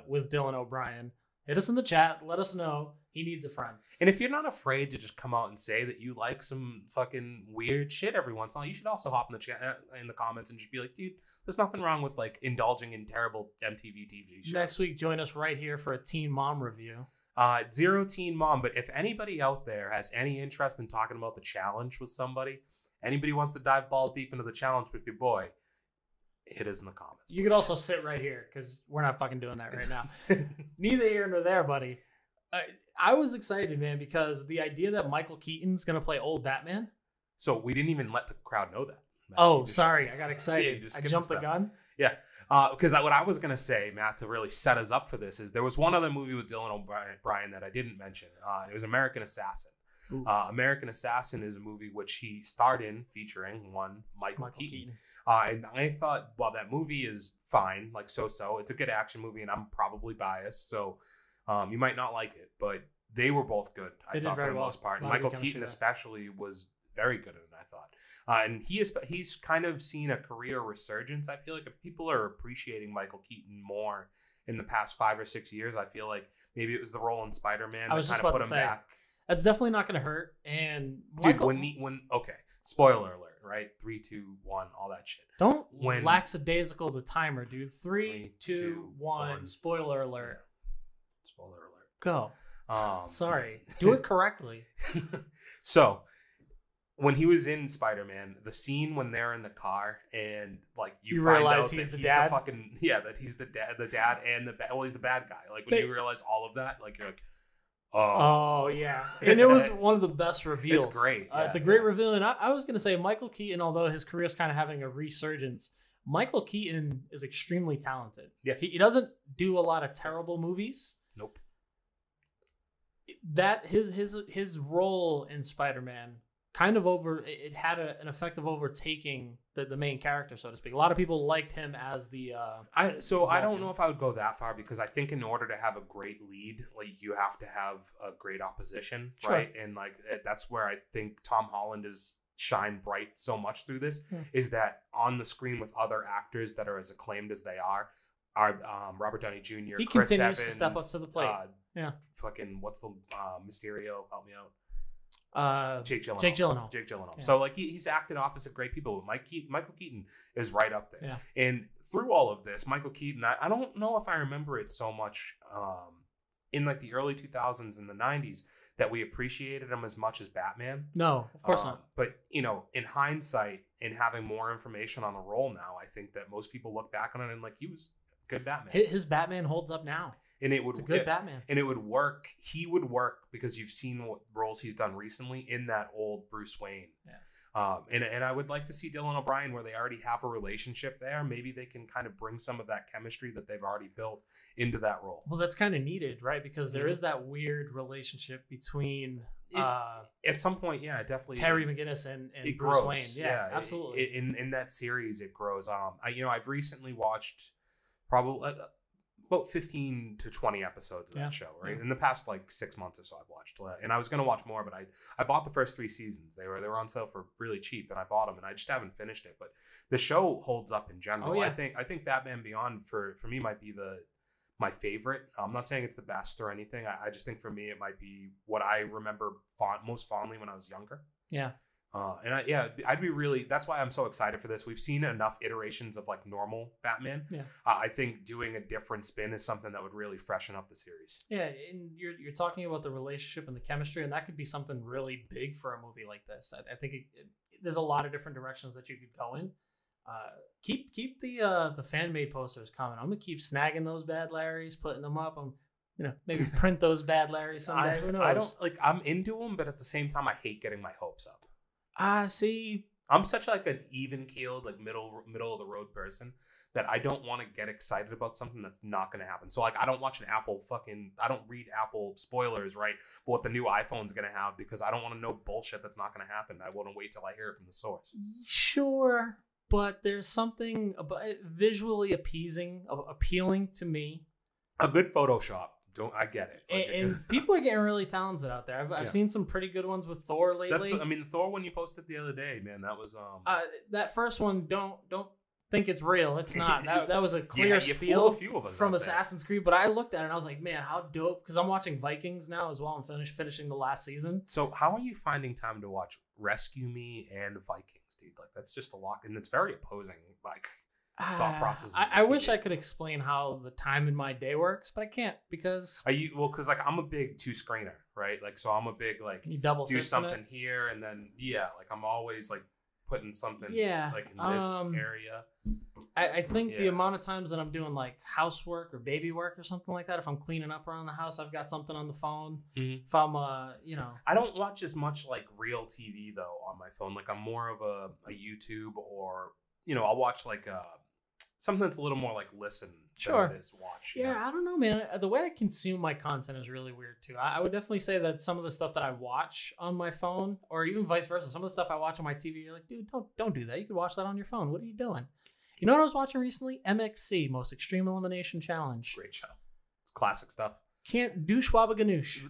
S2: with Dylan O'Brien, hit us in the chat. Let us know. He needs a friend.
S3: And if you're not afraid to just come out and say that you like some fucking weird shit every once in a while, you should also hop in the chat in the comments and just be like, dude, there's nothing wrong with like indulging in terrible MTV TV shows.
S2: Next week, join us right here for a Teen Mom review.
S3: Zero Teen Mom, but if anybody out there has any interest in talking about the challenge with somebody, anybody wants to dive balls deep into the challenge with your boy, hit us in the comments.
S2: You could also sit right here because we're not fucking doing that right now. Neither here nor there, buddy. I was excited, man, because the idea that Michael Keaton's going to play old Batman.
S3: So we didn't even let the crowd know that.
S2: Matt. Sorry. I got excited. I jumped the gun.
S3: Yeah. Because what I was going to say, Matt, to really set us up for this is there was one other movie with Dylan O'Brien that I didn't mention. It was American Assassin. American Assassin is a movie which he starred in featuring one Michael Keaton. And I thought, well, that movie is fine, like so-so. It's a good action movie, and I'm probably biased, so you might not like it, but they were both good, I thought, for the most part. And Michael Keaton especially was very good at it, I thought. And he's kind of seen a career resurgence. I feel like if people are appreciating Michael Keaton more in the past 5 or 6 years, I feel like maybe it was the role in Spider-Man that kind of put him back.
S2: That's definitely not going to hurt. And
S3: dude, okay, spoiler alert, right? 3, 2, 1, all that shit.
S2: Don't lackadaisical the timer, dude. 3, 2, 1. Spoiler alert.
S3: Yeah. Spoiler alert.
S2: Go. Sorry. Do it correctly.
S3: So, when he was in Spider-Man, the scene when they're in the car and like you find
S2: realize
S3: out
S2: he's
S3: that
S2: the
S3: he's
S2: dad?
S3: the fucking that he's the dad and he's the bad guy. Like when you realize all of that, like you're like,
S2: oh yeah, and it was one of the best reveals.
S3: It's great.
S2: It's a great reveal, and I was gonna say Michael Keaton, although his career is kind of having a resurgence, Michael Keaton is extremely talented.
S3: Yes,
S2: he doesn't do a lot of terrible movies.
S3: Nope.
S2: That his role in Spider-Man kind of had an effect of overtaking the main character, so to speak. A lot of people liked him as the
S3: I don't know if I would go that far, because I think in order to have a great lead, like you have to have a great opposition, sure. Right? And like that's where I think Tom Holland is shine bright so much through this, is that on the screen with other actors that are as acclaimed as they are Robert Downey Jr.,
S2: he
S3: Chris
S2: continues
S3: Evans,
S2: to step up to the plate.
S3: Fucking what's the Mysterio? Help me out.
S2: Jake Gyllenhaal.
S3: Yeah. So like he's acted opposite great people. Michael Keaton is right up there.
S2: Yeah.
S3: And through all of this, Michael Keaton, I don't know if I remember it so much in like the early 2000s and the 90s that we appreciated him as much as Batman.
S2: No, of course not.
S3: But in hindsight and having more information on the role now, I think that most people look back on it and like he was a good Batman.
S2: His Batman holds up now.
S3: And it's
S2: a good Batman.
S3: And it would work. He would work because you've seen what roles he's done recently in that old Bruce Wayne.
S2: Yeah.
S3: And I would like to see Dylan O'Brien where they already have a relationship there. Maybe they can kind of bring some of that chemistry that they've already built into that role.
S2: Well, that's kind of needed, right? Because there is that weird relationship between
S3: at some point, yeah, definitely
S2: Terry McGinnis and
S3: it
S2: Bruce
S3: grows.
S2: Wayne. Yeah, absolutely.
S3: In that series, it grows. I've recently watched probably about 15 to 20 episodes of that show, right? Yeah. In the past like 6 months or so I've watched, and I was going to watch more, but I bought the first 3 seasons. They were on sale for really cheap, and I bought them, and I just haven't finished it. But the show holds up in general.
S2: Oh, yeah.
S3: I think Batman Beyond for me might be my favorite. I'm not saying it's the best or anything. I just think for me it might be what I remember most fondly when I was younger.
S2: Yeah.
S3: I'd be really. That's why I'm so excited for this. We've seen enough iterations of like normal Batman.
S2: Yeah,
S3: I think doing a different spin is something that would really freshen up the series.
S2: Yeah, and you're talking about the relationship and the chemistry, and that could be something really big for a movie like this. I think there's a lot of different directions that you could go in. Keep the fan made posters coming. I'm gonna keep snagging those Bad Larrys, putting them up. Maybe print those Bad Larrys someday. Who knows?
S3: I don't like. I'm into them, but at the same time, I hate getting my hopes up.
S2: See,
S3: I'm such like an even keeled, like middle of the road person that I don't want to get excited about something that's not going to happen. So like, I don't watch I don't read Apple spoilers, right? But what the new iPhone's going to have, because I don't want to know bullshit that's not going to happen. I want to wait till I hear it from the source.
S2: Sure, but there's something about visually appealing to me.
S3: A good Photoshop. I get it.
S2: And people are getting really talented out there. I've seen some pretty good ones with Thor lately.
S3: The Thor one you posted the other day, man, that was
S2: that first one. Don't think it's real. It's not. That was a clear steal from Assassin's Creed. But I looked at it and I was like, man, how dope! Because I'm watching Vikings now as well. I'm finishing the last season.
S3: So how are you finding time to watch Rescue Me and Vikings, dude? Like that's just a lot, and it's very opposing. Like. Thought processes.
S2: I wish I could explain how the time in my day works, but I can't because.
S3: Because like I'm a big 2-screener, right? Like so I'm a big like
S2: you double
S3: do something here and then like I'm always like putting something like in this area.
S2: I think the amount of times that I'm doing like housework or baby work or something like that, if I'm cleaning up around the house, I've got something on the phone. Mm-hmm. If I'm
S3: I don't watch as much like real TV though on my phone. Like I'm more of a YouTube or I'll watch like something that's a little more like listen than it is watch.
S2: Yeah, I don't know, man. The way I consume my content is really weird too. I would definitely say that some of the stuff that I watch on my phone, or even vice versa, some of the stuff I watch on my TV, you're like, dude, don't do that. You could watch that on your phone. What are you doing? You know what I was watching recently? MXC, Most Extreme Elimination Challenge.
S3: Great show. It's classic stuff.
S2: Can't douche wabba ganoush.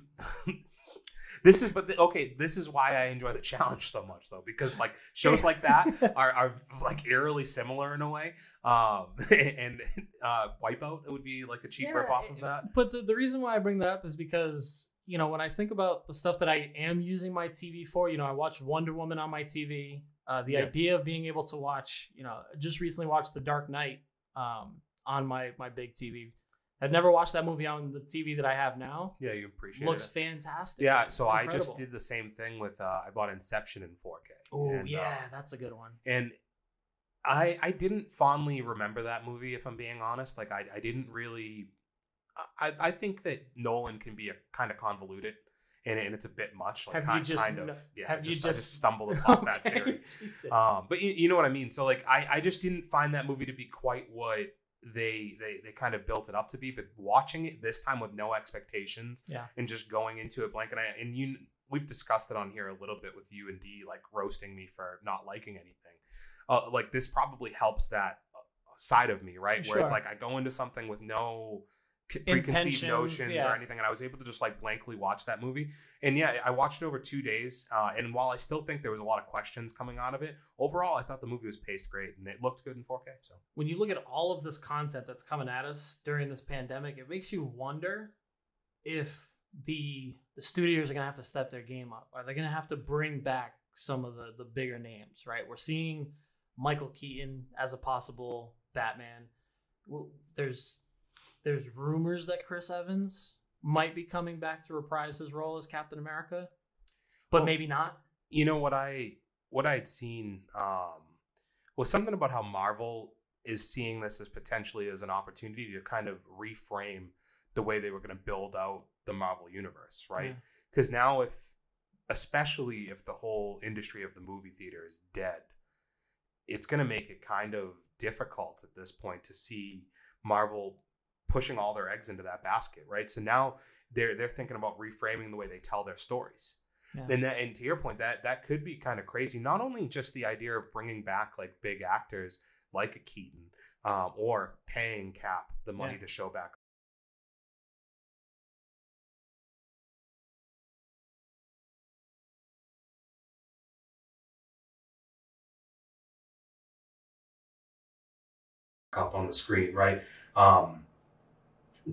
S3: This is why I enjoy the challenge so much, though, because like shows like that are like eerily similar in a way. And Wipeout, it would be like a cheap rip off of that.
S2: But the reason why I bring that up is because, you know, when I think about the stuff that I am using my TV for, you know, I watched Wonder Woman on my TV. The idea of being able to watch, you know, just recently watched The Dark Knight on my big TV. I've never watched that movie on the TV that I have now.
S3: Yeah, you appreciate
S2: Looks
S3: it.
S2: fantastic.
S3: Yeah, so I just did the same thing with, I bought Inception in 4K.
S2: Oh, yeah, that's a good one.
S3: And I didn't fondly remember that movie, if I'm being honest. Like, I didn't really... I think that Nolan can be a kind of convoluted, and it's a bit much. Like, I just stumbled across that theory. But you know what I mean? So, like, I just didn't find that movie to be quite what they kind of built it up to be. But watching it this time with no expectations and just going into it blank, we've discussed it on here a little bit with you and D, like roasting me for not liking anything. Like, this probably helps that side of me, right? Where it's like I go into something with no preconceived notions or anything, and I was able to just like blankly watch that movie. And yeah, I watched it over 2 days, and while I still think there was a lot of questions coming out of it, overall I thought the movie was paced great and it looked good in 4K. So
S2: when you look at all of this content that's coming at us during this pandemic, it makes you wonder if the studios are gonna have to step their game up. Are they gonna have to bring back some of the bigger names, right? We're seeing Michael Keaton as a possible Batman. There's rumors that Chris Evans might be coming back to reprise his role as Captain America, but maybe not.
S3: You know what I had seen was something about how Marvel is seeing this as potentially as an opportunity to kind of reframe the way they were going to build out the Marvel universe, right? Because now, especially if the whole industry of the movie theater is dead, it's going to make it kind of difficult at this point to see Marvel pushing all their eggs into that basket, right? So now they're thinking about reframing the way they tell their stories. And to your point, that could be kind of crazy. Not only just the idea of bringing back like big actors like a Keaton, or paying Cap the money to show back. Up on the screen, right?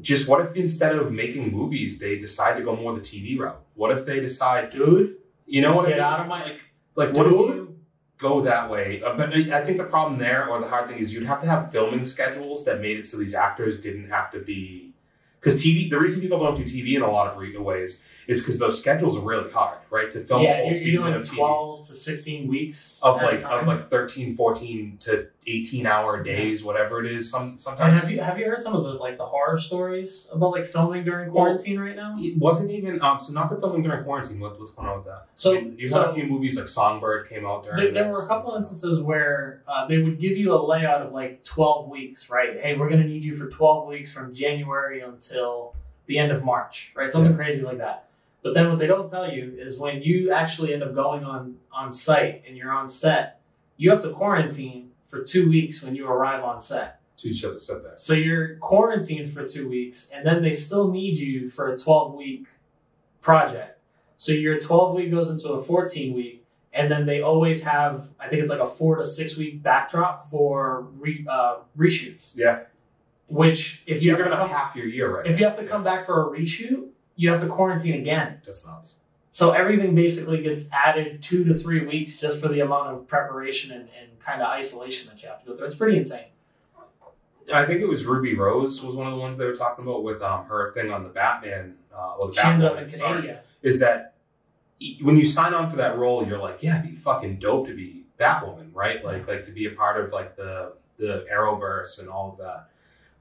S3: Just what if instead of making movies, they decide to go more the TV route? What if they decide, you know what?
S2: Get out of my
S3: like. What if you go that way? But I think the problem there, or the hard thing, is you'd have to have filming schedules that made it so these actors didn't have to be. Because TV, the reason people don't do TV in a lot of ways is because those schedules are really hard, right? To film a whole season of TV.
S2: 12 to 16 weeks
S3: of like 13, 14 to 18-hour days, whatever it is. Sometimes.
S2: And have you heard some of the horror stories about like filming during quarantine right now?
S3: It wasn't even so not the filming during quarantine. What's going on with that?
S2: So
S3: you had a few movies like Songbird came out during.
S2: There were a couple instances where they would give you a layout of like 12 weeks, right? Hey, we're going to need you for 12 weeks from January until the end of March, right? Something crazy like that. But then what they don't tell you is when you actually end up going on site and you're on set, you have to quarantine for 2 weeks when you arrive on set.
S3: So you should have said that.
S2: So you're quarantined for 2 weeks, and then they still need you for a 12-week project. So your 12-week goes into a 14-week, and then they always have, I think it's like a 4 to 6 week backdrop for reshoots.
S3: Yeah.
S2: Which, if
S3: you're going to half your year, right?
S2: If you have to come back for a reshoot, you have to quarantine again.
S3: That's nuts.
S2: So everything basically gets added 2 to 3 weeks just for the amount of preparation and kind of isolation that you have to go through. It's pretty insane.
S3: I think it was Ruby Rose was one of the ones they were talking about with her thing on the Batman, or the Batwoman. Is that when you sign on for that role, you're like, yeah, it'd be fucking dope to be Batwoman, right? Like to be a part of like the Arrowverse and all of that.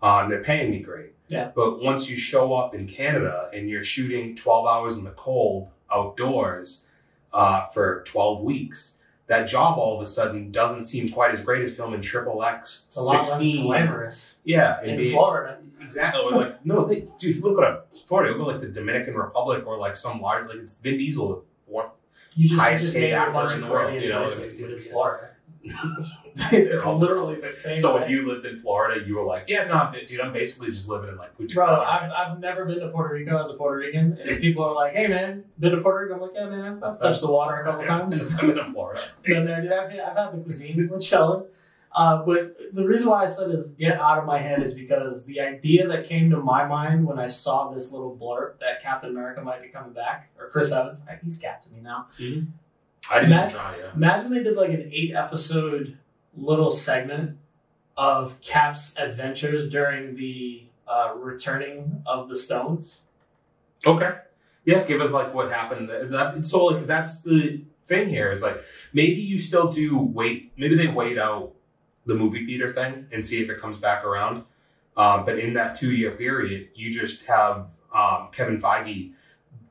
S3: And they're paying me great.
S2: Yeah.
S3: But once you show up in Canada and you're shooting 12 hours in the cold outdoors for 12 weeks, that job all of a sudden doesn't seem quite as great as filming XXX.
S2: It's a lot less glamorous.
S3: Yeah.
S2: In Florida.
S3: Exactly. Like, no, dude, you look at Florida, you go like the Dominican Republic or like some large, like it's Vin Diesel, the highest paid actor in the world. You know,
S2: it's Florida. It's literally the same.
S3: So
S2: thing.
S3: when you lived in Florida, you were like, yeah, no, dude, I'm basically just living in like Puerto
S2: Bro,
S3: Rico.
S2: I've never been to Puerto Rico as a Puerto Rican. And if people are like, hey man, been to Puerto Rico? I'm like, yeah man, I've touched the water a couple times.
S3: I'm in Florida.
S2: Been there, dude. I've had the cuisine. We're chilling. But the reason why I said is get out of my head is because the idea that came to my mind when I saw this little blurb that Captain America might be coming back, or Chris Evans, he's Captain me now.
S3: Mm-hmm. I didn't even try, yeah.
S2: Imagine they did like an 8-episode little segment of Cap's adventures during the returning of the stones.
S3: Okay. Yeah, give us like what happened. So like that's the thing here is like maybe you still do wait. Maybe they wait out the movie theater thing and see if it comes back around. But in that 2-year period, you just have Kevin Feige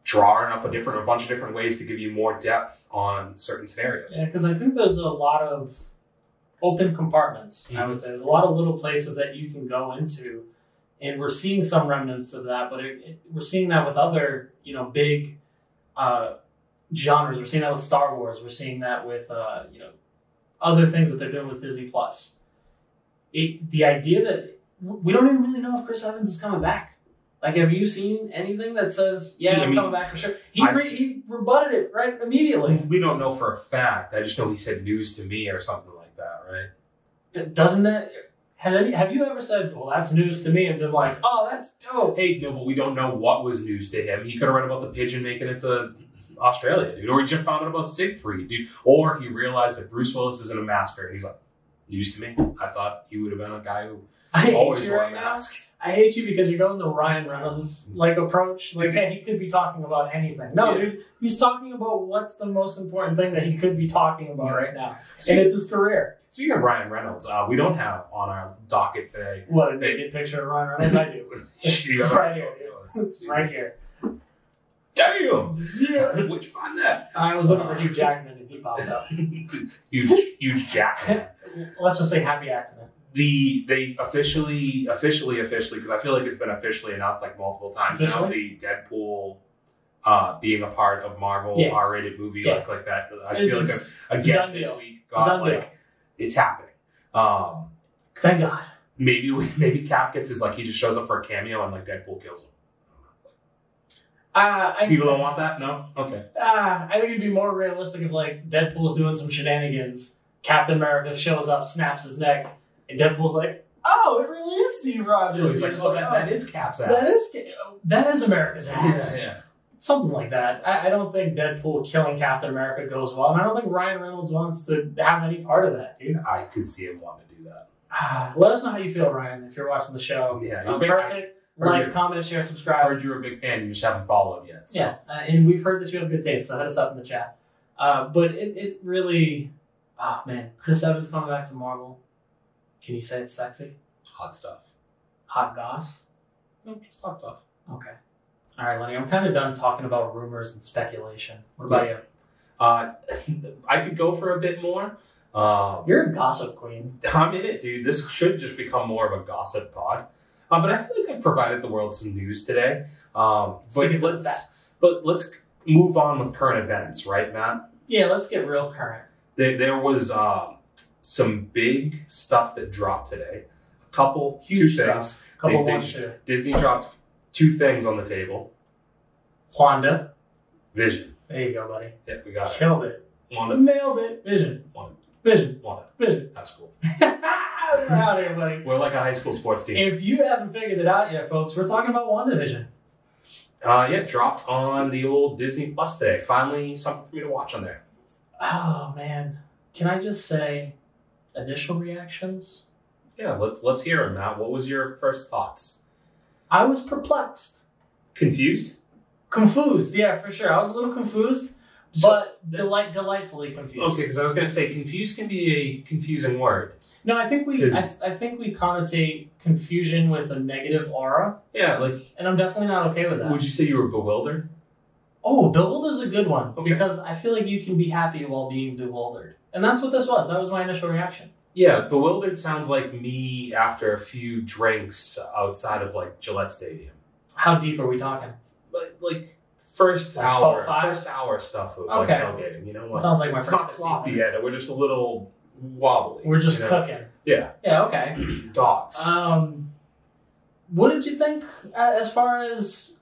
S3: drawing up a bunch of different ways to give you more depth on certain scenarios.
S2: Yeah, because I think there's a lot of open compartments. I would say there's a lot of little places that you can go into, and we're seeing some remnants of that. But we're seeing that with other, big genres. We're seeing that with Star Wars. We're seeing that with other things that they're doing with Disney Plus. The idea that we don't even really know if Chris Evans is coming back. Like, have you seen anything that says, I'm coming back for sure? He rebutted it right immediately.
S3: We don't know for a fact. I just know he said news to me or something like that, right?
S2: Doesn't that... Have you ever said, well, that's news to me, and been like, oh, that's dope?
S3: Hey, no, but we don't know what was news to him. He could have read about the pigeon making it to Australia, dude. Or he just found out about Siegfried, dude. Or he realized that Bruce Willis is in a masker, and he's like, news to me. I thought he would have been a guy who always wore a mask.
S2: I hate you because you're going the Ryan Reynolds approach. Like, hey, he could be talking about anything. No, dude, he's talking about what's the most important thing that he could be talking about right now, and it's his career.
S3: Speaking of Ryan Reynolds, we don't have on our docket today.
S2: What, a naked picture of Ryan Reynolds? I do. It's right here. It's right here.
S3: Damn! Yeah. Where'd you find that?
S2: I was looking for Hugh Jackman and he popped up.
S3: huge Jackman.
S2: Let's just say happy accident.
S3: They officially, because I feel like it's been officially enough, like multiple times now, the Deadpool being a part of Marvel R-rated movie like that. I feel like again this week it's happening.
S2: Thank God.
S3: Maybe Cap gets he just shows up for a cameo and like Deadpool kills him. People don't want that? No? Okay.
S2: I think it'd be more realistic if like Deadpool's doing some shenanigans, Captain America shows up, snaps his neck, and Deadpool's like, oh, it really is Steve Rogers.
S3: He's like, that is Cap's ass.
S2: That is America's ass.
S3: Yeah.
S2: Something like that. I don't think Deadpool killing Captain America goes well, and I don't think Ryan Reynolds wants to have any part of that, dude.
S3: I could see him wanting to do that.
S2: Let us know how you feel, Ryan, if you're watching the show.
S3: Yeah.
S2: Comment, share, subscribe.
S3: I heard you're a big fan. You just haven't followed yet. So.
S2: Yeah, and we've heard that you have good taste, so hit us up in the chat. But it really... Oh, man. Chris Evans coming back to Marvel. Can you say it's sexy?
S3: Hot stuff.
S2: Hot goss?
S3: No, just hot stuff.
S2: Okay. All right, Lenny, I'm kind of done talking about rumors and speculation. What about you?
S3: I could go for a bit more.
S2: You're a gossip queen.
S3: I'm in it, dude. This should just become more of a gossip pod. But I feel like I provided the world some news today. But let's move on with current events, right, Matt?
S2: Yeah, let's get real current.
S3: There was some big stuff that dropped today.
S2: Huge
S3: two things.
S2: stuff.
S3: Disney dropped 2 things on the table.
S2: WandaVision. There you go, buddy.
S3: Yeah, we got it.
S2: Killed it.
S3: Wanda.
S2: Nailed it. Vision. Vision.
S3: Vision. That's cool.
S2: We're out here, buddy.
S3: We're like a high school sports team.
S2: If you haven't figured it out yet, folks, we're talking about WandaVision.
S3: Dropped on the old Disney Plus today. Finally, something for me to watch on there.
S2: Oh, man. Can I just say, initial reactions?
S3: Yeah, let's hear them, Matt. What was your first thoughts?
S2: I was perplexed.
S3: Confused?
S2: Confused, yeah, for sure. I was a little confused, but delightfully confused.
S3: Okay, because I was going to say, confused can be a confusing word.
S2: No, I think we connotate confusion with a negative aura.
S3: Yeah,
S2: and I'm definitely not okay with that.
S3: Would you say you were bewildered?
S2: Oh, bewildered's a good one because I feel like you can be happy while being bewildered, and that's what this was. That was my initial reaction.
S3: Yeah, bewildered sounds like me after a few drinks outside of Gillette Stadium.
S2: How deep are we talking?
S3: First hour
S2: five?
S3: stuff of tailgating. You know what?
S2: Sounds like my
S3: it's not sloppy yet. We're just a little wobbly.
S2: We're just cooking.
S3: Yeah.
S2: Yeah, okay.
S3: Dogs.
S2: What did you think as far as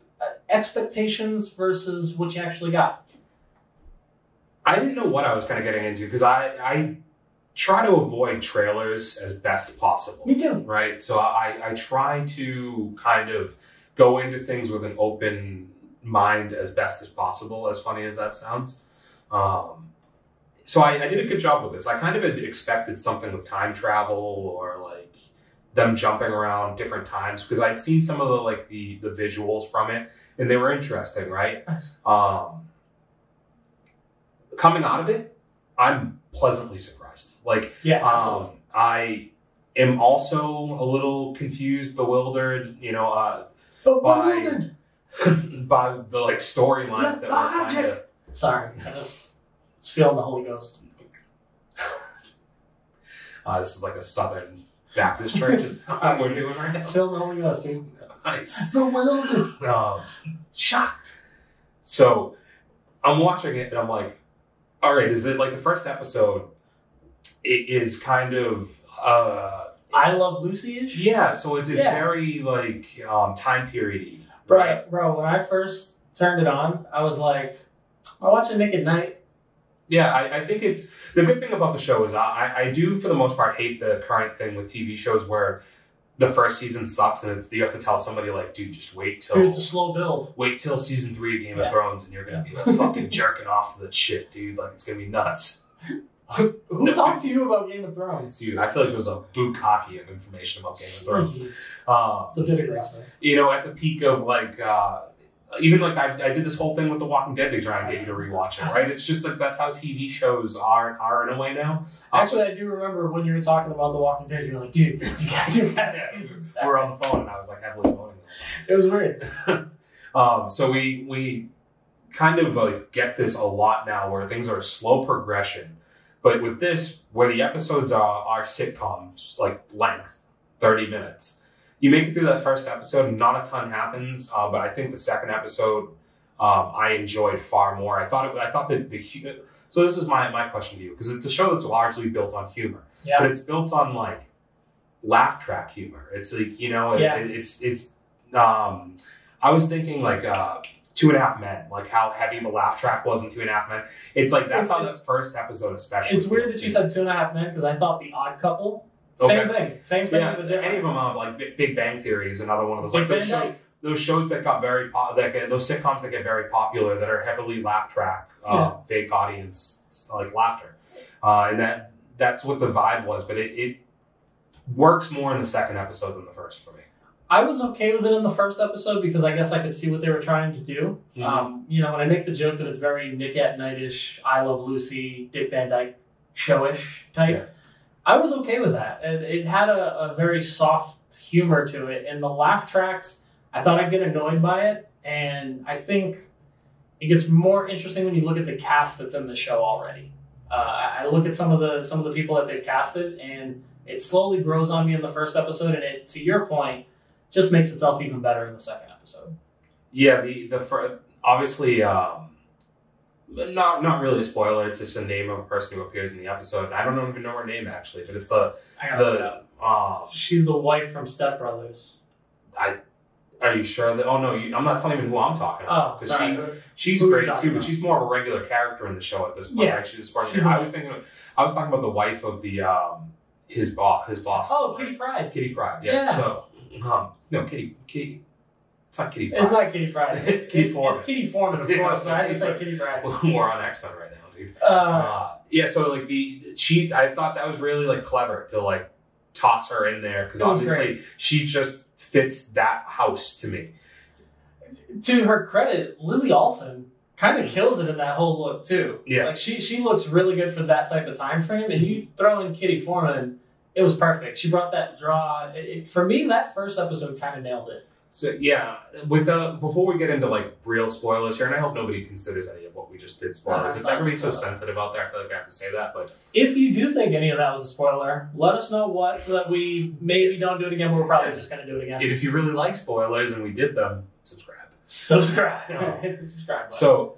S2: expectations versus what you actually got?
S3: I didn't know what I was kind of getting into because I try to avoid trailers as best possible.
S2: Me too.
S3: Right? So I try to kind of go into things with an open mind as best as possible, as funny as that sounds. So I did a good job with this. I kind of had expected something with time travel or like them jumping around different times because I'd seen some of the visuals from it and they were interesting, right? Coming out of it, I'm pleasantly surprised. I am also a little confused, bewildered, by the storylines that were kind of.
S2: Sorry, I just was feeling the Holy Ghost.
S3: This is like a Southern Baptist church. Is what we're doing right now.
S2: Feeling the Holy Ghost, dude.
S3: Nice.
S2: Bewildered. Shocked.
S3: So I'm watching it and I'm like, all right, is it like the first episode? It is kind of
S2: I Love Lucy-ish?
S3: Yeah, so it's very like time period-y.
S2: Right, bro. When I first turned it on, I was like, I watch it Nick at Night.
S3: Yeah, I think it's the good thing about the show is I do for the most part hate the current thing with TV shows where the first season sucks and you have to tell somebody like, dude, just wait till
S2: it's a slow build.
S3: Wait till season 3 of Game of Thrones and you're gonna be like fucking jerking off to that shit, dude. Like it's gonna be nuts.
S2: Who talked to you about Game of Thrones?
S3: Dude, I feel like there was a bukkake of information about Game of Thrones.
S2: It's a bit aggressive.
S3: At the peak of like, even like I did this whole thing with The Walking Dead to try and get you to rewatch it, right? It's just like that's how TV shows are in a way now.
S2: Actually, I do remember when you were talking about The Walking Dead, you were like, dude, you got
S3: we're on the phone and I was like heavily voting.
S2: It was weird.
S3: So we kind of like get this a lot now where things are slow progression. But with this, where the episodes are sitcoms, like length, 30 minutes, you make it through that first episode and not a ton happens. But I think the second episode, I enjoyed far more. I thought that so this is my question to you, because it's a show that's largely built on humor.
S2: Yeah.
S3: But it's built on like laugh track humor. It's like, I was thinking like, 2.5 Men, like how heavy the laugh track was in 2.5 Men. It's like that's on the first episode especially.
S2: It's weird that you said 2.5 Men because I thought The Odd Couple. Same thing, but different.
S3: Any of them, like Big Bang Theory is another one of those.
S2: Like
S3: those shows that got very those sitcoms that get very popular that are heavily laugh track, fake audience like laughter, and that's what the vibe was. But it works more in the second episode than the first for me.
S2: I was okay with it in the first episode because I guess I could see what they were trying to do.
S3: Mm-hmm.
S2: When I make the joke that it's very Nick at Night-ish, I Love Lucy, Dick Van Dyke show-ish type,
S3: yeah.
S2: I was okay with that. It had a very soft humor to it. And the laugh tracks, I thought I'd get annoyed by it. And I think it gets more interesting when you look at the cast that's in the show already. I look at some of the people that they've casted, and it slowly grows on me in the first episode. And it, to your point, just makes itself even better in the second episode.
S3: Yeah, the obviously not really a spoiler. It's just a name of a person who appears in the episode. I don't even know her name actually, but it's
S2: she's the wife from Step Brothers.
S3: Are you sure that? Oh no, I'm not telling you who I'm talking about.
S2: Oh, sorry.
S3: She's great too, but she's more of a regular character in the show at this point.
S2: Yeah.
S3: Right? She's talking about the wife of the his boss.
S2: Oh, Kitty Pryde.
S3: Kitty Pryde. Yeah. So. No, Kitty. It's not Kitty Pryde.
S2: It's not Kitty Pryde.
S3: It's Kitty Foreman.
S2: It's Kitty Foreman, of course. So I just say Kitty Pryde.
S3: We're on X-Men right now, dude. So like I thought that was really like clever to like toss her in there because obviously she just fits that house to me.
S2: To her credit, Lizzie Olsen kind of kills it in that whole look too.
S3: Yeah,
S2: like she looks really good for that type of time frame, and you throw in Kitty Foreman. It was perfect. She brought that draw. For me, that first episode kind of nailed it.
S3: So yeah, before we get into like real spoilers here, and I hope nobody considers any of what we just did spoilers. It's everybody's so sensitive out there. I feel like I have to say that. But
S2: if you do think any of that was a spoiler, let us know what, so that we maybe don't do it again. But we're probably just going to do it again.
S3: And if you really like spoilers and we did them, subscribe.
S2: Hit the subscribe button.
S3: So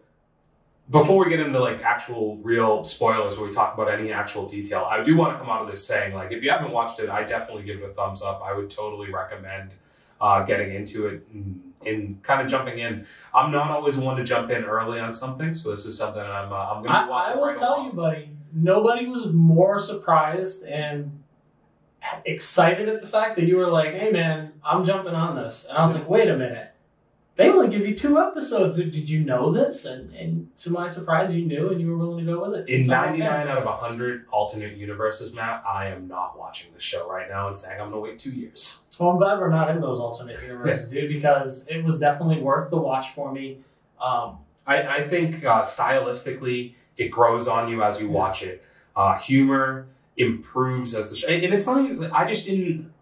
S3: before we get into like actual real spoilers where we talk about any actual detail, I do want to come out of this saying, like, if you haven't watched it, I definitely give it a thumbs up. I would totally recommend getting into it and kind of jumping in. I'm not always one to jump in early on something, so this is something I'm going to be watching.
S2: I will tell you, buddy, nobody was more surprised and excited at the fact that you were like, hey man, I'm jumping on this. And I was like, wait a minute. They only give you 2 episodes. Did you know this? And to my surprise, you knew and you were willing to go with it.
S3: In 99 out of 100 alternate universes, Matt, I am not watching this show right now and saying I'm going to wait 2 years.
S2: Well, I'm glad we're not in those alternate universes, dude, because it was definitely worth the watch for me.
S3: I think stylistically, it grows on you as you watch it. Humor improves as the show. And it's not even, I just didn't,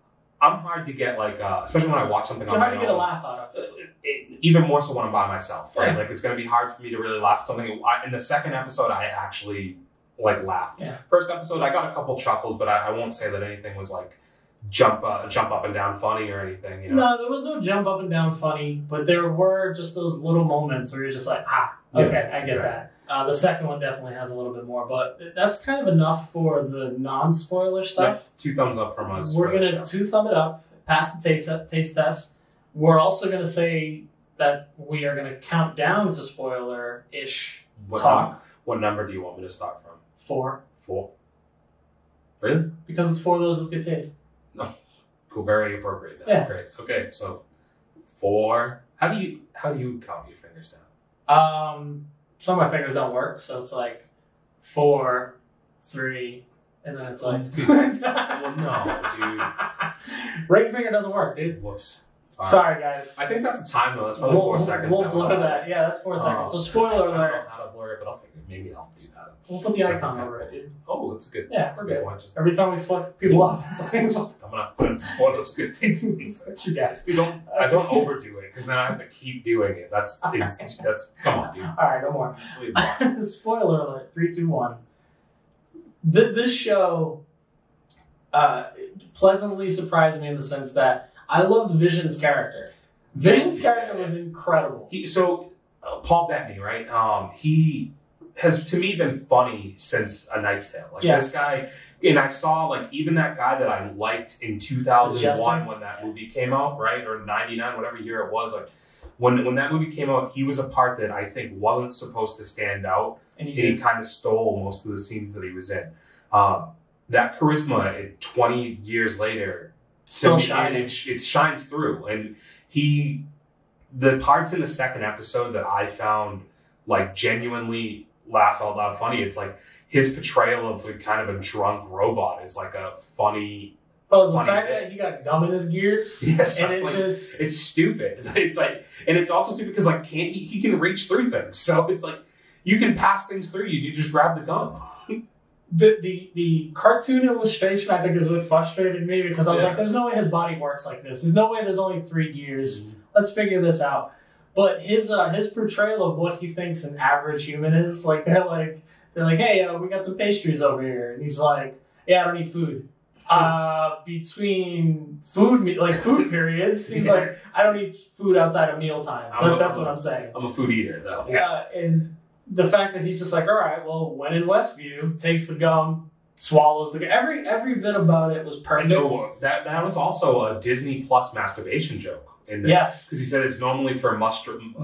S3: I'm hard to get, like, especially when I watch something on my own.
S2: You're hard to get a laugh out of.
S3: Even more so when I'm by myself, right? Yeah. Like, it's going to be hard for me to really laugh at something. In the second episode, I actually, like, laughed.
S2: Yeah.
S3: First episode, I got a couple chuckles, but I won't say that anything was, like, jump up and down funny or anything, you know?
S2: No, there was no jump up and down funny, but there were just those little moments where you're just like, okay, I get that. The second one definitely has a little bit more, but that's kind of enough for the non-spoiler stuff.
S3: Yeah, 2 thumbs up from us.
S2: We're going to 2 thumb it up, pass the taste test. We're also going to say that we are going to count down to spoiler-ish talk.
S3: What number do you want me to start from?
S2: 4.
S3: 4? Really?
S2: Because it's 4 of those with good taste.
S3: No. Cool. Very appropriate. Then.
S2: Yeah.
S3: Great. Okay. So 4. How do you count your fingers down?
S2: Some of my fingers don't work, so it's like 4, 3, and then it's like.
S3: Well, no, dude.
S2: Ring finger doesn't work, dude.
S3: Whoops.
S2: Sorry, guys.
S3: I think that's the time though. That's probably 4 seconds.
S2: We'll blur that. Yeah, that's 4 seconds. So spoiler alert.
S3: I don't know how to blur it, but maybe I'll do that.
S2: We'll put the icon over it, dude.
S3: Oh, that's good.
S2: Yeah,
S3: that's
S2: we're
S3: good.
S2: good. Every time we fuck people up, it's like,
S3: I'm gonna have to put in some more of those good things.
S2: You guys.
S3: I don't overdo it because then I have to keep doing it. That's come on, dude.
S2: All right, no more. Spoiler alert. 3, 2, 1. This show pleasantly surprised me in the sense that I loved Vision's character. Vision's character was incredible.
S3: Paul Bettany, right? He has, to me, been funny since A Knight's Tale. Like, this guy, and I saw, like, even that guy that I liked in 2001 when that movie came out, right? Or 99, whatever year it was. Like, when that movie came out, he was a part that I think wasn't supposed to stand out. And he kind of stole most of the scenes that he was in. That charisma, 20 years later,
S2: still shining.
S3: It shines through. And the parts in the second episode that I found, like, genuinely laugh out loud funny, it's like his portrayal of, like, kind of a drunk robot is like a funny.
S2: Oh, the fact that he got gum in his gears.
S3: Yes,
S2: and
S3: it's stupid. It's like, and it's also stupid because, like, he can reach through things, so it's like you can pass things through you just grab the gum.
S2: The cartoon illustration, I think, is what frustrated me because I was like, there's no way his body works like this. There's no way there's only 3 gears. Let's figure this out. But his portrayal of what he thinks an average human is, like, they're like, hey, we got some pastries over here, and he's like, yeah, I don't eat food. Between food periods, he's like, I don't eat food outside of meal time. So that's what I'm saying.
S3: I'm a food eater, though.
S2: And the fact that he's just like, all right, well, when in Westview, takes the gum, swallows the gum. Every bit about it was perfect.
S3: No, that was also a Disney Plus masturbation joke.
S2: Yes.
S3: Because he said it's normally for
S2: mastication.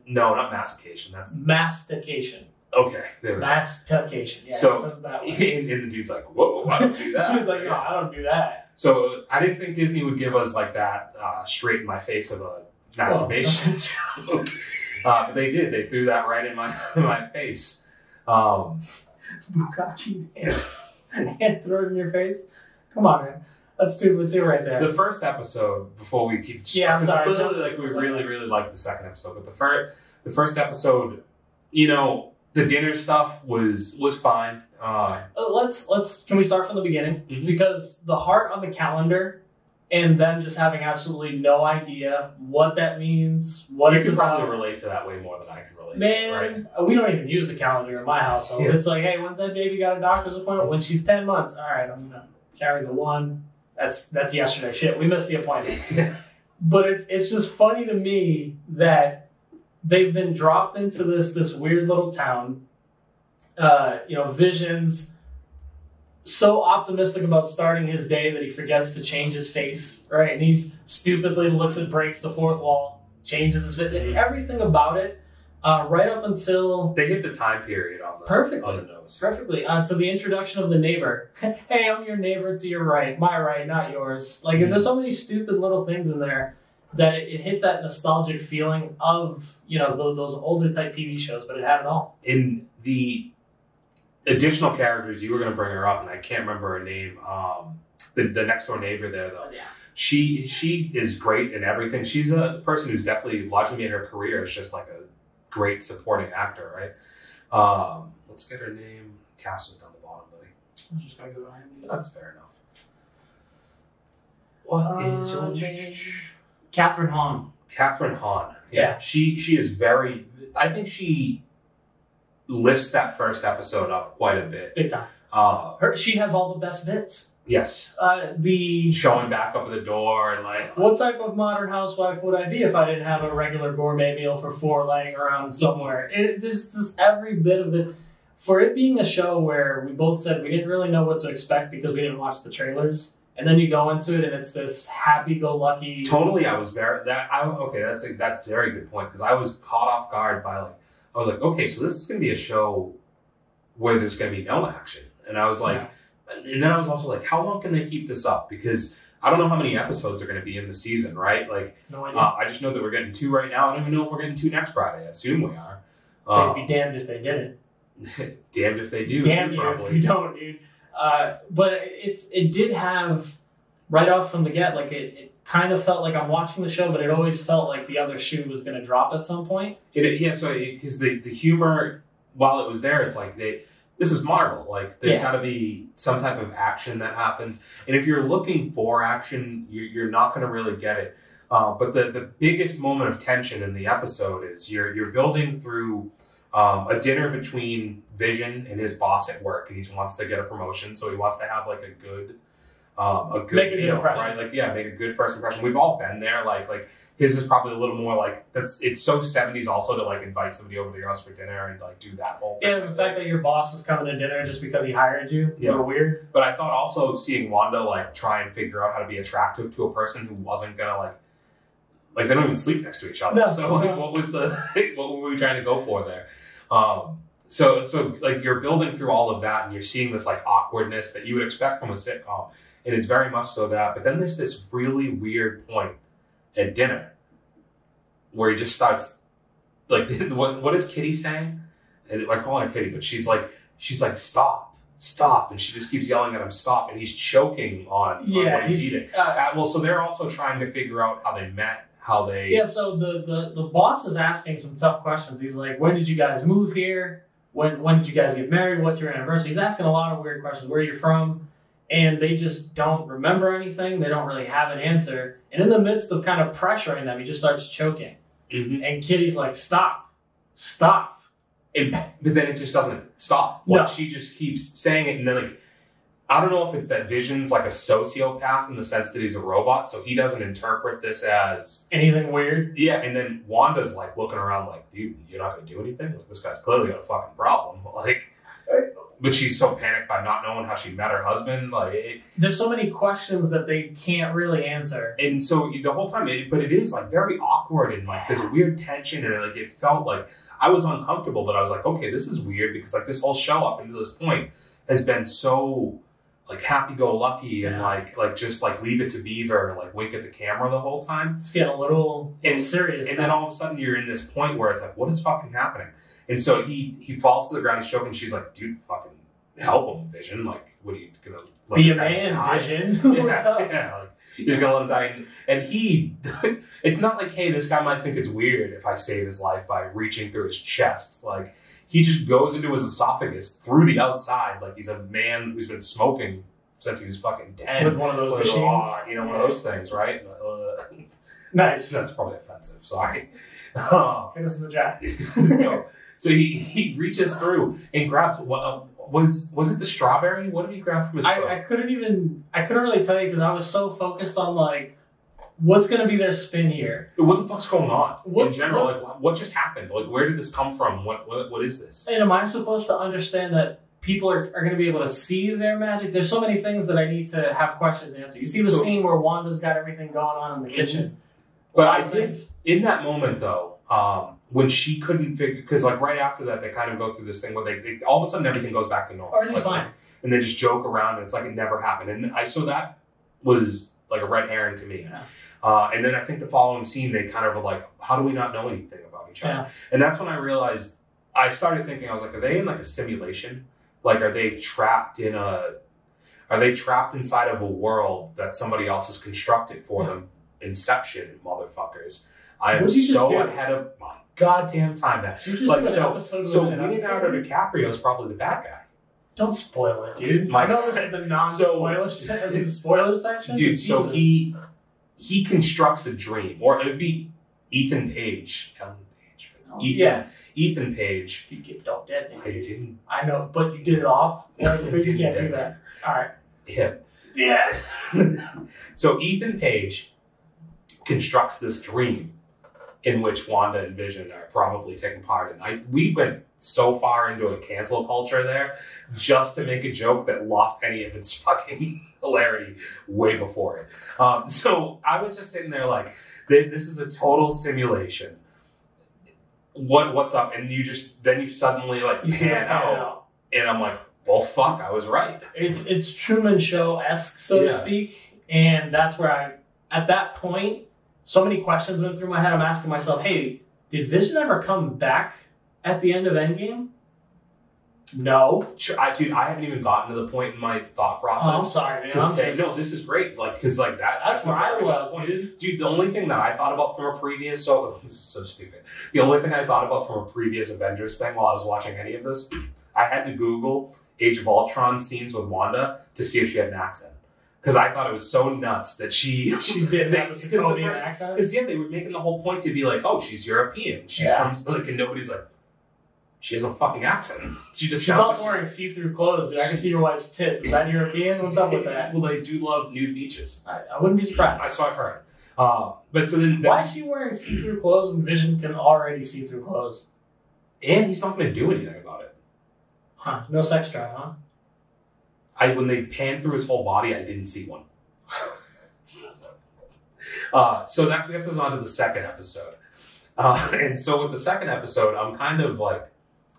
S3: No, not mastication. That's
S2: mastication.
S3: Okay. There we go.
S2: Mastication. Yeah,
S3: so,
S2: it says that way.
S3: And the dude's like, whoa, I don't do that.
S2: Dude's like, no, I don't do that.
S3: So I didn't think Disney would give us, like, that straight in my face of a masturbation joke. But they did. They threw that right in my face.
S2: Bukachi and throw it in your face? Come on, man. That's 2 for 2 right there.
S3: The first episode, before we keep...
S2: Yeah, I'm sorry.
S3: Clearly, like, we really liked the second episode. But the first episode, you know, the dinner stuff was fine.
S2: Can we start from the beginning? Mm-hmm. Because the heart on the calendar and them just having absolutely no idea what that means, what it's about.
S3: You can probably relate to that way more than I can relate
S2: to,
S3: right?
S2: We don't even use the calendar in my household. Yeah. It's like, hey, when's that baby got a doctor's appointment? When she's 10 months. All right, I'm going to carry the 1. That's yesterday. Shit, we missed the appointment. But it's just funny to me that they've been dropped into this weird little town. Vision's so optimistic about starting his day that he forgets to change his face, right? And he stupidly breaks the fourth wall, changes his face, everything about it, right up until...
S3: They hit the time period on the nose.
S2: Perfectly. To the introduction of the neighbor. Hey, I'm your neighbor to your right. My right, not yours. Like, there's so many stupid little things in there that it hit that nostalgic feeling of, those older type TV shows, but it had it all.
S3: In the additional characters, you were going to bring her up, and I can't remember her name. The next door neighbor there, though.
S2: Yeah.
S3: She is great in everything. She's a person who's definitely largely made her career as just like a great supporting actor, right? Let's get her name. Cast was down the bottom, buddy.
S2: I'm just going to go behind you.
S3: That's fair enough. What is your name?
S2: Catherine Hahn.
S3: Catherine Hahn. Yeah. She is very... I think she lifts that first episode up quite a bit.
S2: Big time. She has all the best bits.
S3: Yes.
S2: The
S3: showing back up at the door and like...
S2: What type of modern housewife would I be if I didn't have a regular gourmet meal for 4 laying around somewhere? Just every bit of it. For it being a show where we both said we didn't really know what to expect because we didn't watch the trailers. And then you go into it and it's this happy-go-lucky...
S3: Totally, I was very... that's a very good point because I was caught off guard by like... I was like, okay, so this is going to be a show where there's going to be no action. And I was like... Yeah. And then I was also like, how long can they keep this up? Because I don't know how many episodes are going to be in the season, right? Like,
S2: no idea.
S3: I just know that we're getting 2 right now. I don't even know if we're getting 2 next Friday. I assume we are.
S2: They'd be damned if they didn't.
S3: Damned if they do.
S2: Damn you if you don't, dude. But it did have, right off from the get, like it kind of felt like I'm watching the show, but it always felt like the other shoe was going to drop at some point.
S3: Because the humor, while it was there, it's like this is Marvel. Like, there's got to be some type of action that happens. And if you're looking for action, you're not going to really get it. But the biggest moment of tension in the episode is you're building through a dinner between Vision and his boss at work, and he wants to get a promotion, so he wants to have like a good meal, right? Like, make a good first impression. We've all been there. Like his is probably a little more like it's so 70s also to like invite somebody over to your house for dinner and like do that whole thing.
S2: Yeah, the fact that your boss is coming to dinner just because he hired you, you're weird.
S3: But I thought also seeing Wanda like try and figure out how to be attractive to a person who wasn't gonna like they don't even sleep next to each other. No, so like, what were we trying to go for there? So like you're building through all of that and you're seeing this like awkwardness that you would expect from a sitcom. And it's very much so that, but then there's this really weird point at dinner where he just starts like, what is Kitty saying? And I call her Kitty, but she's like, stop. And she just keeps yelling at him, stop. And he's choking on what he's eating. So they're also trying to figure out how they met.
S2: So the boss is asking some tough questions. He's like, when did you guys move here? When did you guys get married? What's your anniversary? He's asking a lot of weird questions. Where you're from? And they just don't remember anything. They don't really have an answer. And in the midst of kind of pressuring them, he just starts choking. Mm-hmm. And Kitty's like, stop.
S3: But then it just doesn't stop. Like, she just keeps saying it, and then like, I don't know if it's that Vision's like a sociopath in the sense that he's a robot, so he doesn't interpret this as
S2: anything weird.
S3: Yeah, and then Wanda's like looking around like, dude, you're not gonna do anything? Like, this guy's clearly got a fucking problem. Like, but she's so panicked by not knowing how she met her husband. Like,
S2: there's so many questions that they can't really answer.
S3: And so the whole time, but it is like very awkward and like there's a weird tension, and like it felt like I was uncomfortable, but I was like, okay, this is weird because like this whole show up until this point has been so like happy-go-lucky and like just like leave it to Beaver, like wink at the camera the whole time.
S2: It's getting a little serious.
S3: And then all of a sudden you're in this point where it's like, what is fucking happening? And so he falls to the ground, he's choking. She's like, dude, fucking help him, Vision. Like, what are you gonna
S2: be a man, Vision? What's up?
S3: Yeah, like you're gonna let him die. And he, it's not like, hey, this guy might think it's weird if I save his life by reaching through his chest. Like, he just goes into his esophagus through the outside, like he's a man who's been smoking since he was fucking 10.
S2: With one of those machines.
S3: One of those things, right?
S2: Nice.
S3: That's probably offensive. Sorry.
S2: Hit us in the jack.
S3: So he reaches through and grabs was it the strawberry? What did he grab from his throat?
S2: I couldn't really tell you because I was so focused on like what's going to be their spin here?
S3: What the fuck's going on in general? Like, what just happened? Like, where did this come from? What is this?
S2: And am I supposed to understand that people are going to be able to see their magic? There's so many things that I need to have questions answered. You see the scene where Wanda's got everything going on in the kitchen.
S3: But I think in that moment, though, when she couldn't figure, because like right after that, they kind of go through this thing where they all of a sudden everything goes back to normal.
S2: Everything's fine.
S3: And they just joke around, and it's like it never happened. And so that was like a red herring to me.
S2: Yeah.
S3: And then I think the following scene, they kind of were like, how do we not know anything about each other?
S2: Yeah.
S3: And that's when I realized, I started thinking, I was like, are they in like a simulation? Like, are they trapped inside of a world that somebody else has constructed for them? Inception, motherfuckers. I am so ahead of my goddamn time. So Leonardo DiCaprio is probably the bad guy.
S2: Don't spoil it, dude. I know this is the non-spoiler spoiler section.
S3: Dude,
S2: Jesus.
S3: So he constructs a dream, or it would be Ethan Page. Ethan Page.
S2: You don't dead me.
S3: I didn't.
S2: I know, but you did it off. You can't do that. All right. Yeah.
S3: So Ethan Page constructs this dream in which Wanda and Vision are probably taking part in. We went so far into a cancel culture there just to make a joke that lost any of its fucking hilarity way before it. So I was just sitting there like, this is a total simulation. What's up? And you suddenly like pan out, and I'm like, well, fuck, I was right.
S2: It's Truman Show-esque, so to speak, and that's where at that point, so many questions went through my head. I'm asking myself, hey, did Vision ever come back at the end of Endgame? No.
S3: Sure, I haven't even gotten to the point in my thought process.
S2: Oh, I'm sorry, man.
S3: No, this is great. Like, because like
S2: that's where I was, dude.
S3: Dude, the only thing that I thought about from a previous, this is so stupid. The only thing I thought about from a previous Avengers thing while I was watching any of this, I had to Google Age of Ultron scenes with Wanda to see if she had an accent. Because I thought it was so nuts that she
S2: did have a Sokovian accent.
S3: Because they were making the whole point to be like, oh, she's European. She's from like, and nobody's like, she has a fucking accent. She's
S2: also wearing see-through clothes. Dude. I can see your wife's tits. Is that European? What's up with that?
S3: Well, they do love nude beaches.
S2: I wouldn't be surprised.
S3: So I've heard. But so then
S2: why is she wearing see-through clothes when Vision can already see through clothes?
S3: And he's not going to do anything about it.
S2: Huh? No sex drive, huh?
S3: When they panned through his whole body, I didn't see one. So that gets us on to the second episode. And so with the second episode, I'm kind of like,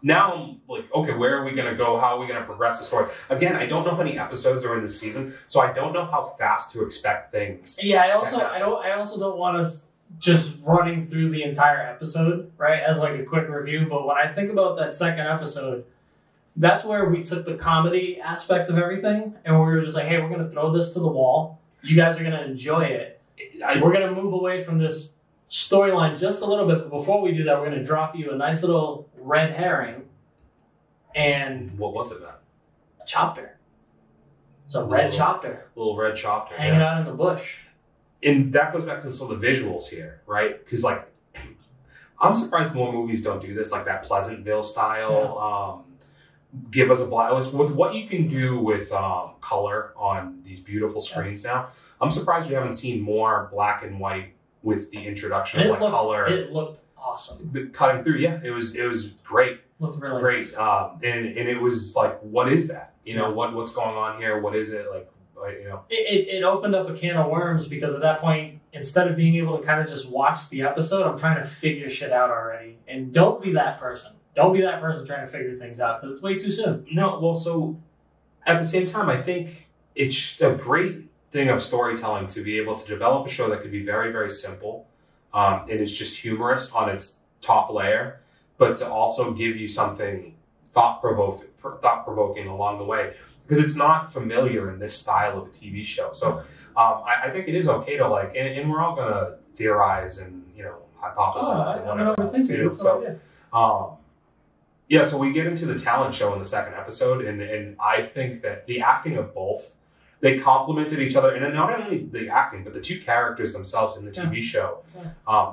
S3: now I'm like, okay, where are we going to go? How are we going to progress the story? Again, I don't know how many episodes are in this season, so I don't know how fast to expect things.
S2: Yeah, I also don't want us just running through the entire episode, right, as like a quick review. But when I think about that second episode, that's where we took the comedy aspect of everything, and we were just like, hey, we're going to throw this to the wall. You guys are going to enjoy it. We're going to move away from this storyline just a little bit, but before we do that, we're going to drop you a nice little red herring. And
S3: what was it, man?
S2: A chopper. It's a red chopper.
S3: Little red chopper.
S2: Hanging out in the bush.
S3: And that goes back to some of the visuals here, right? Because, like, I'm surprised more movies don't do this, like that Pleasantville style. Give us a black. With what you can do with color on these beautiful screens now, I'm surprised we haven't seen more black and white with the introduction of color.
S2: It looked awesome.
S3: Cutting through, it was great.
S2: Looked really
S3: great.
S2: Nice.
S3: And it was like, what is that? You know, what's going on here? What is it? Like, you know.
S2: It opened up a can of worms because at that point, instead of being able to kind of just watch the episode, I'm trying to figure shit out already. And don't be that person. Don't be that person trying to figure things out because it's way too soon.
S3: No, well, so at the same time, I think it's a great thing of storytelling to be able to develop a show that could be very, very simple and it's just humorous on its top layer, but to also give you something thought-provoking along the way because it's not familiar in this style of a TV show. So I think it is okay to like, and we're all going to theorize and, you know, hypothesize and whatever. So we get into the talent show in the second episode, and I think that the acting of both, they complemented each other, and then not only the acting, but the two characters themselves in the TV show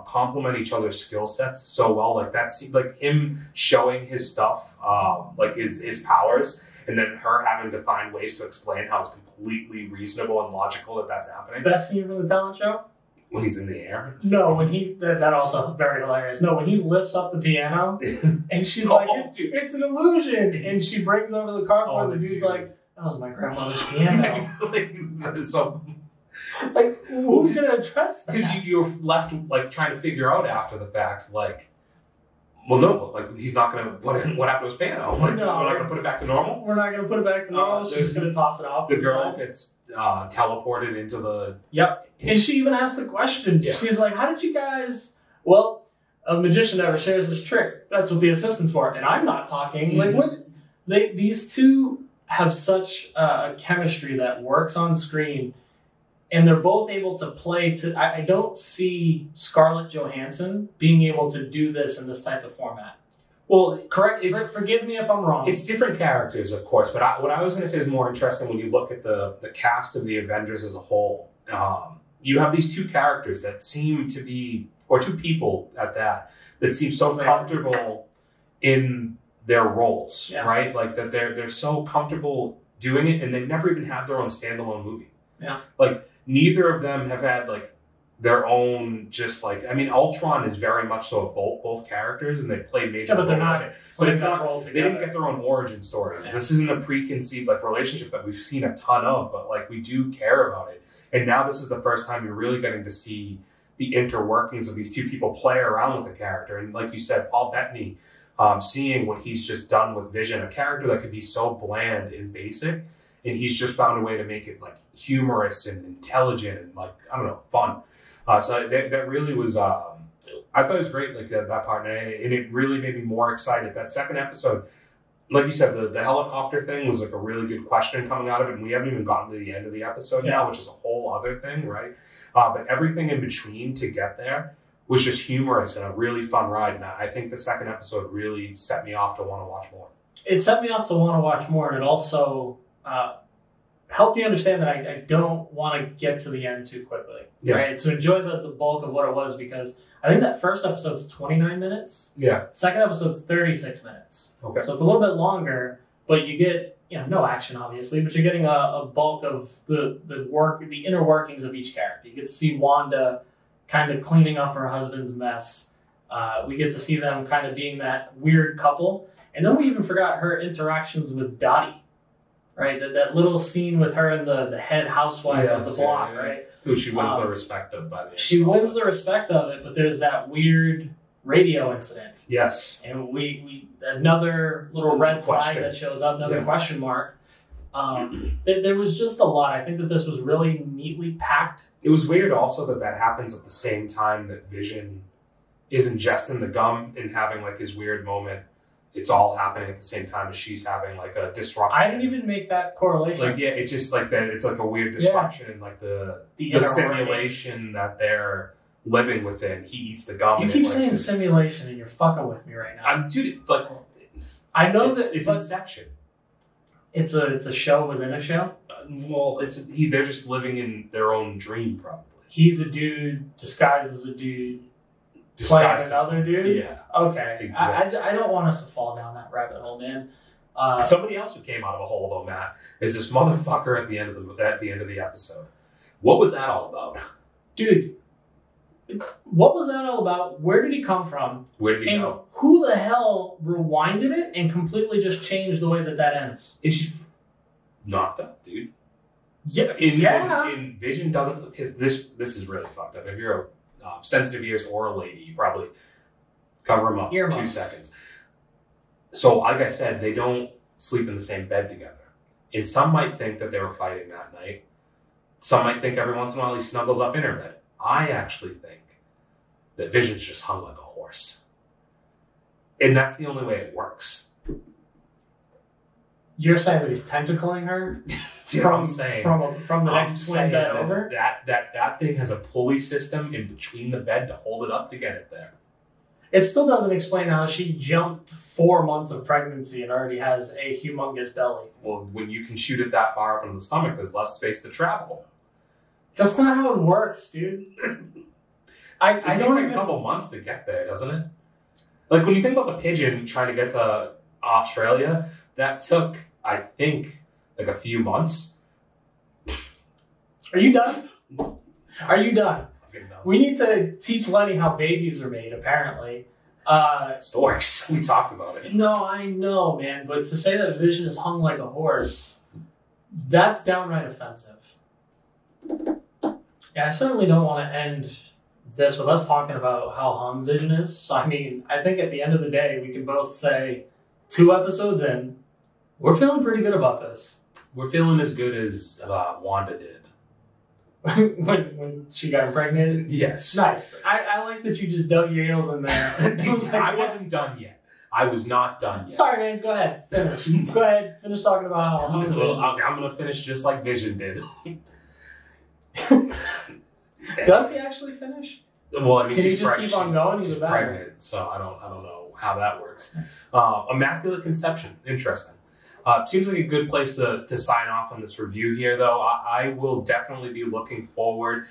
S3: complement each other's skill sets so well. Like that's like him showing his stuff, like his powers, and then her having to find ways to explain how it's completely reasonable and logical that that's happening.
S2: Best scene from the talent show?
S3: When he's in the air?
S2: No, when that also very hilarious. No, when he lifts up the piano and she's like, it's an illusion. And she brings over the cardboard and the dude's like, that was my grandmother's piano.
S3: So,
S2: like, who's going to address that?
S3: Because you're left like trying to figure out after the fact, like, well, no, like he's not going to. What happened to his piano? Like,
S2: no,
S3: we're not going to put it back to normal.
S2: We're not going to put it back to normal. She's just going to toss it off.
S3: The girl gets teleported into the.
S2: Yep, and she even asked the question. Yeah. She's like, "How did you guys?" Well, a magician never shares his trick. That's what the assistant's for. And I'm not talking. Mm-hmm. Like what? These two have such a chemistry that works on screen. And they're both able to play to. I don't see Scarlett Johansson being able to do this in this type of format.
S3: Well,
S2: correct. Forgive me if I'm wrong.
S3: It's different characters, of course. But what I was going to say is more interesting when you look at the cast of the Avengers as a whole. You have these two characters that seem to be, or two people at that seem so comfortable in their roles, right? Like that they're so comfortable doing it, and they never even had their own standalone movie.
S2: Yeah,
S3: like. Neither of them have had like their own, just like, I mean, Ultron is very much so both characters, and they play major roles.
S2: But they're not.
S3: But it's not. They didn't get their own origin stories. Yeah. This isn't a preconceived like relationship that we've seen a ton of, but like we do care about it. And now this is the first time you're really getting to see the interworkings of these two people play around with the character. And like you said, Paul Bettany, seeing what he's just done with Vision, a character that could be so bland and basic. And he's just found a way to make it like humorous and intelligent and like, I don't know, fun. So that really was, I thought it was great, like that part. And it really made me more excited. That second episode, like you said, the helicopter thing was like a really good question coming out of it. And we haven't even gotten to the end of the episode now, which is a whole other thing, right? But everything in between to get there was just humorous and a really fun ride. And I think the second episode really set me off to want to watch more.
S2: It set me off to want to watch more. And it also, help me understand that I don't want to get to the end too quickly. Yeah. Right? So enjoy the bulk of what it was, because I think that first episode's 29 minutes.
S3: Yeah.
S2: Second episode's 36 minutes.
S3: Okay.
S2: So it's a little bit longer, but you get, no action obviously, but you're getting a bulk of the inner workings of each character. You get to see Wanda kind of cleaning up her husband's mess. We get to see them kind of being that weird couple. And then we even forgot her interactions with Dottie. Right, that little scene with her and the head housewife of the block, right?
S3: Who she wins the respect of by the end.
S2: She wins the respect of it, but there's that weird radio incident.
S3: Yes.
S2: And we another little red flag that shows up, another question mark. There was just a lot. I think that this was really neatly packed.
S3: It was weird also that happens at the same time that Vision is ingesting the gum and having like his weird moment. It's all happening at the same time as she's having like a disruption.
S2: I didn't even make that correlation.
S3: Like, it's just like that. It's like a weird disruption in like the simulation that they're living within. He eats the gum.
S2: You keep saying simulation, and you're fucking with me right now.
S3: Dude, like,
S2: I know that
S3: it's Inception.
S2: It's a show within a show.
S3: Well, they're just living in their own dream, probably.
S2: He's a dude disguised as a dude. Playing another dude?
S3: Yeah.
S2: Okay.
S3: Exactly.
S2: I don't want us to fall down that rabbit hole, man.
S3: Somebody else who came out of a hole, though, Matt, is this motherfucker at the end of the episode. What was that all about?
S2: Dude, what was that all about? Where did he come from?
S3: Where did he go?
S2: Who the hell rewinded it and completely just changed the way that ends?
S3: Is she not that, dude?
S2: Yeah.
S3: In Vision doesn't... This is really fucked up. If you're a sensitive ears or a lady, you probably cover them up for 2 seconds. So, like I said, they don't sleep in the same bed together. And some might think that they were fighting that night. Some might think every once in a while he snuggles up in her bed. I actually think that Vision's just hung like a horse. And that's the only way it works.
S2: You're saying that he's tentacling her? From the next twin bed over?
S3: That thing has a pulley system in between the bed to hold it up to get it there.
S2: It still doesn't explain how she jumped 4 months of pregnancy and already has a humongous belly.
S3: Well, when you can shoot it that far up in the stomach, there's less space to travel.
S2: That's not how it works, dude.
S3: It takes like a couple months to get there, doesn't it? Like when you think about the pigeon trying to get to Australia, that took, I think, like a few months.
S2: Are you done? Are you done? We need to teach Lenny how babies are made, apparently.
S3: Storks. We talked about it.
S2: No, I know, man. But to say that Vision is hung like a horse, that's downright offensive. Yeah, I certainly don't want to end this with us talking about how hung Vision is. So, I mean, I think at the end of the day, we can both say 2 episodes in, we're feeling pretty good about this.
S3: We're feeling as good as Wanda did.
S2: when she got impregnated?
S3: Yes.
S2: Nice. I like that you just dug your heels in there.
S3: I wasn't done yet. I was not done yet.
S2: Sorry, man. Go ahead. Finish. Go ahead. Finish talking about how hung Vision is.
S3: I'm going to finish just like Vision did.
S2: Does he actually finish?
S3: Well, I mean,
S2: can he just keep on going? He's
S3: pregnant, so I don't know how that works. Immaculate Conception, interesting. Seems like a good place to sign off on this review here, though. I will definitely be looking forward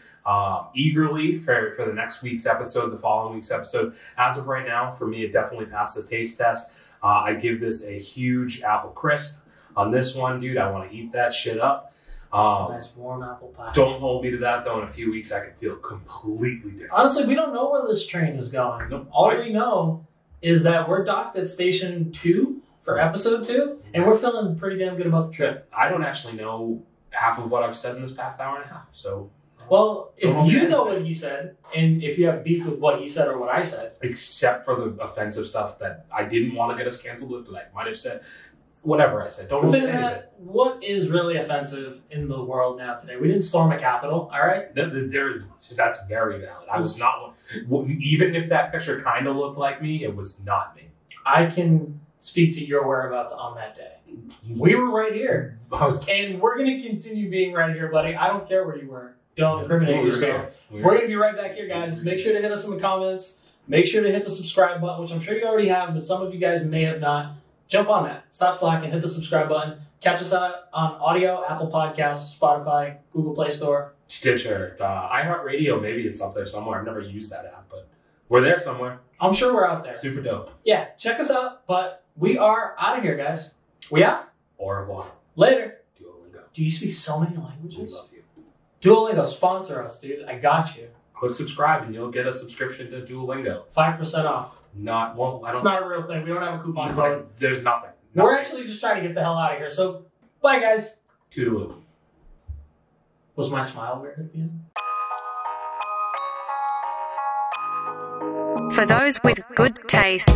S3: eagerly for the next week's episode, the following week's episode. As of right now, for me, it definitely passed the taste test. I give this a huge apple crisp on this one, dude. I want to eat that shit up.
S2: Nice warm apple pie.
S3: Don't hold me to that, though. In a few weeks, I could feel completely different.
S2: Honestly, we don't know where this train is going.
S3: Nope.
S2: All we know is that we're docked at station 2 for episode 2, and we're feeling pretty damn good about the trip.
S3: I don't actually know half of what I've said in this past hour and a half, so...
S2: Well, if you know what he said, and if you have beef with what he said or what I said...
S3: Except for the offensive stuff that I didn't want to get us canceled with, but I might have said... Whatever I said. Don't hold any of it.
S2: What is really offensive in the world now today? We didn't storm a Capitol, all right?
S3: That's very valid. I was not... Even if that picture kind of looked like me, it was not me.
S2: I can speak to your whereabouts on that day. We were right here. And we're going to continue being right here, buddy. I don't care where you were. Don't incriminate yourself. We're going to be right back here, guys. Make sure to hit us in the comments. Make sure to hit the subscribe button, which I'm sure you already have, but some of you guys may have not. Jump on that. Stop slacking. Hit the subscribe button. Catch us out on audio, Apple Podcasts, Spotify, Google Play Store.
S3: Stitcher, iHeartRadio, maybe it's up there somewhere. I've never used that app, but we're there somewhere.
S2: I'm sure we're out there.
S3: Super dope.
S2: Yeah, check us out, but we are out of here, guys. We out?
S3: Au revoir.
S2: Later.
S3: Duolingo.
S2: Do you speak so many languages?
S3: We love you.
S2: Duolingo, sponsor us, dude. I got you.
S3: Click subscribe and you'll get a subscription to Duolingo.
S2: 5% off.
S3: It's not
S2: a real thing. We don't have a coupon code.
S3: There's nothing.
S2: We're actually just trying to get the hell out of here. So, bye, guys.
S3: Toodaloo.
S2: Was my smile weird at the end?
S1: For those with good taste.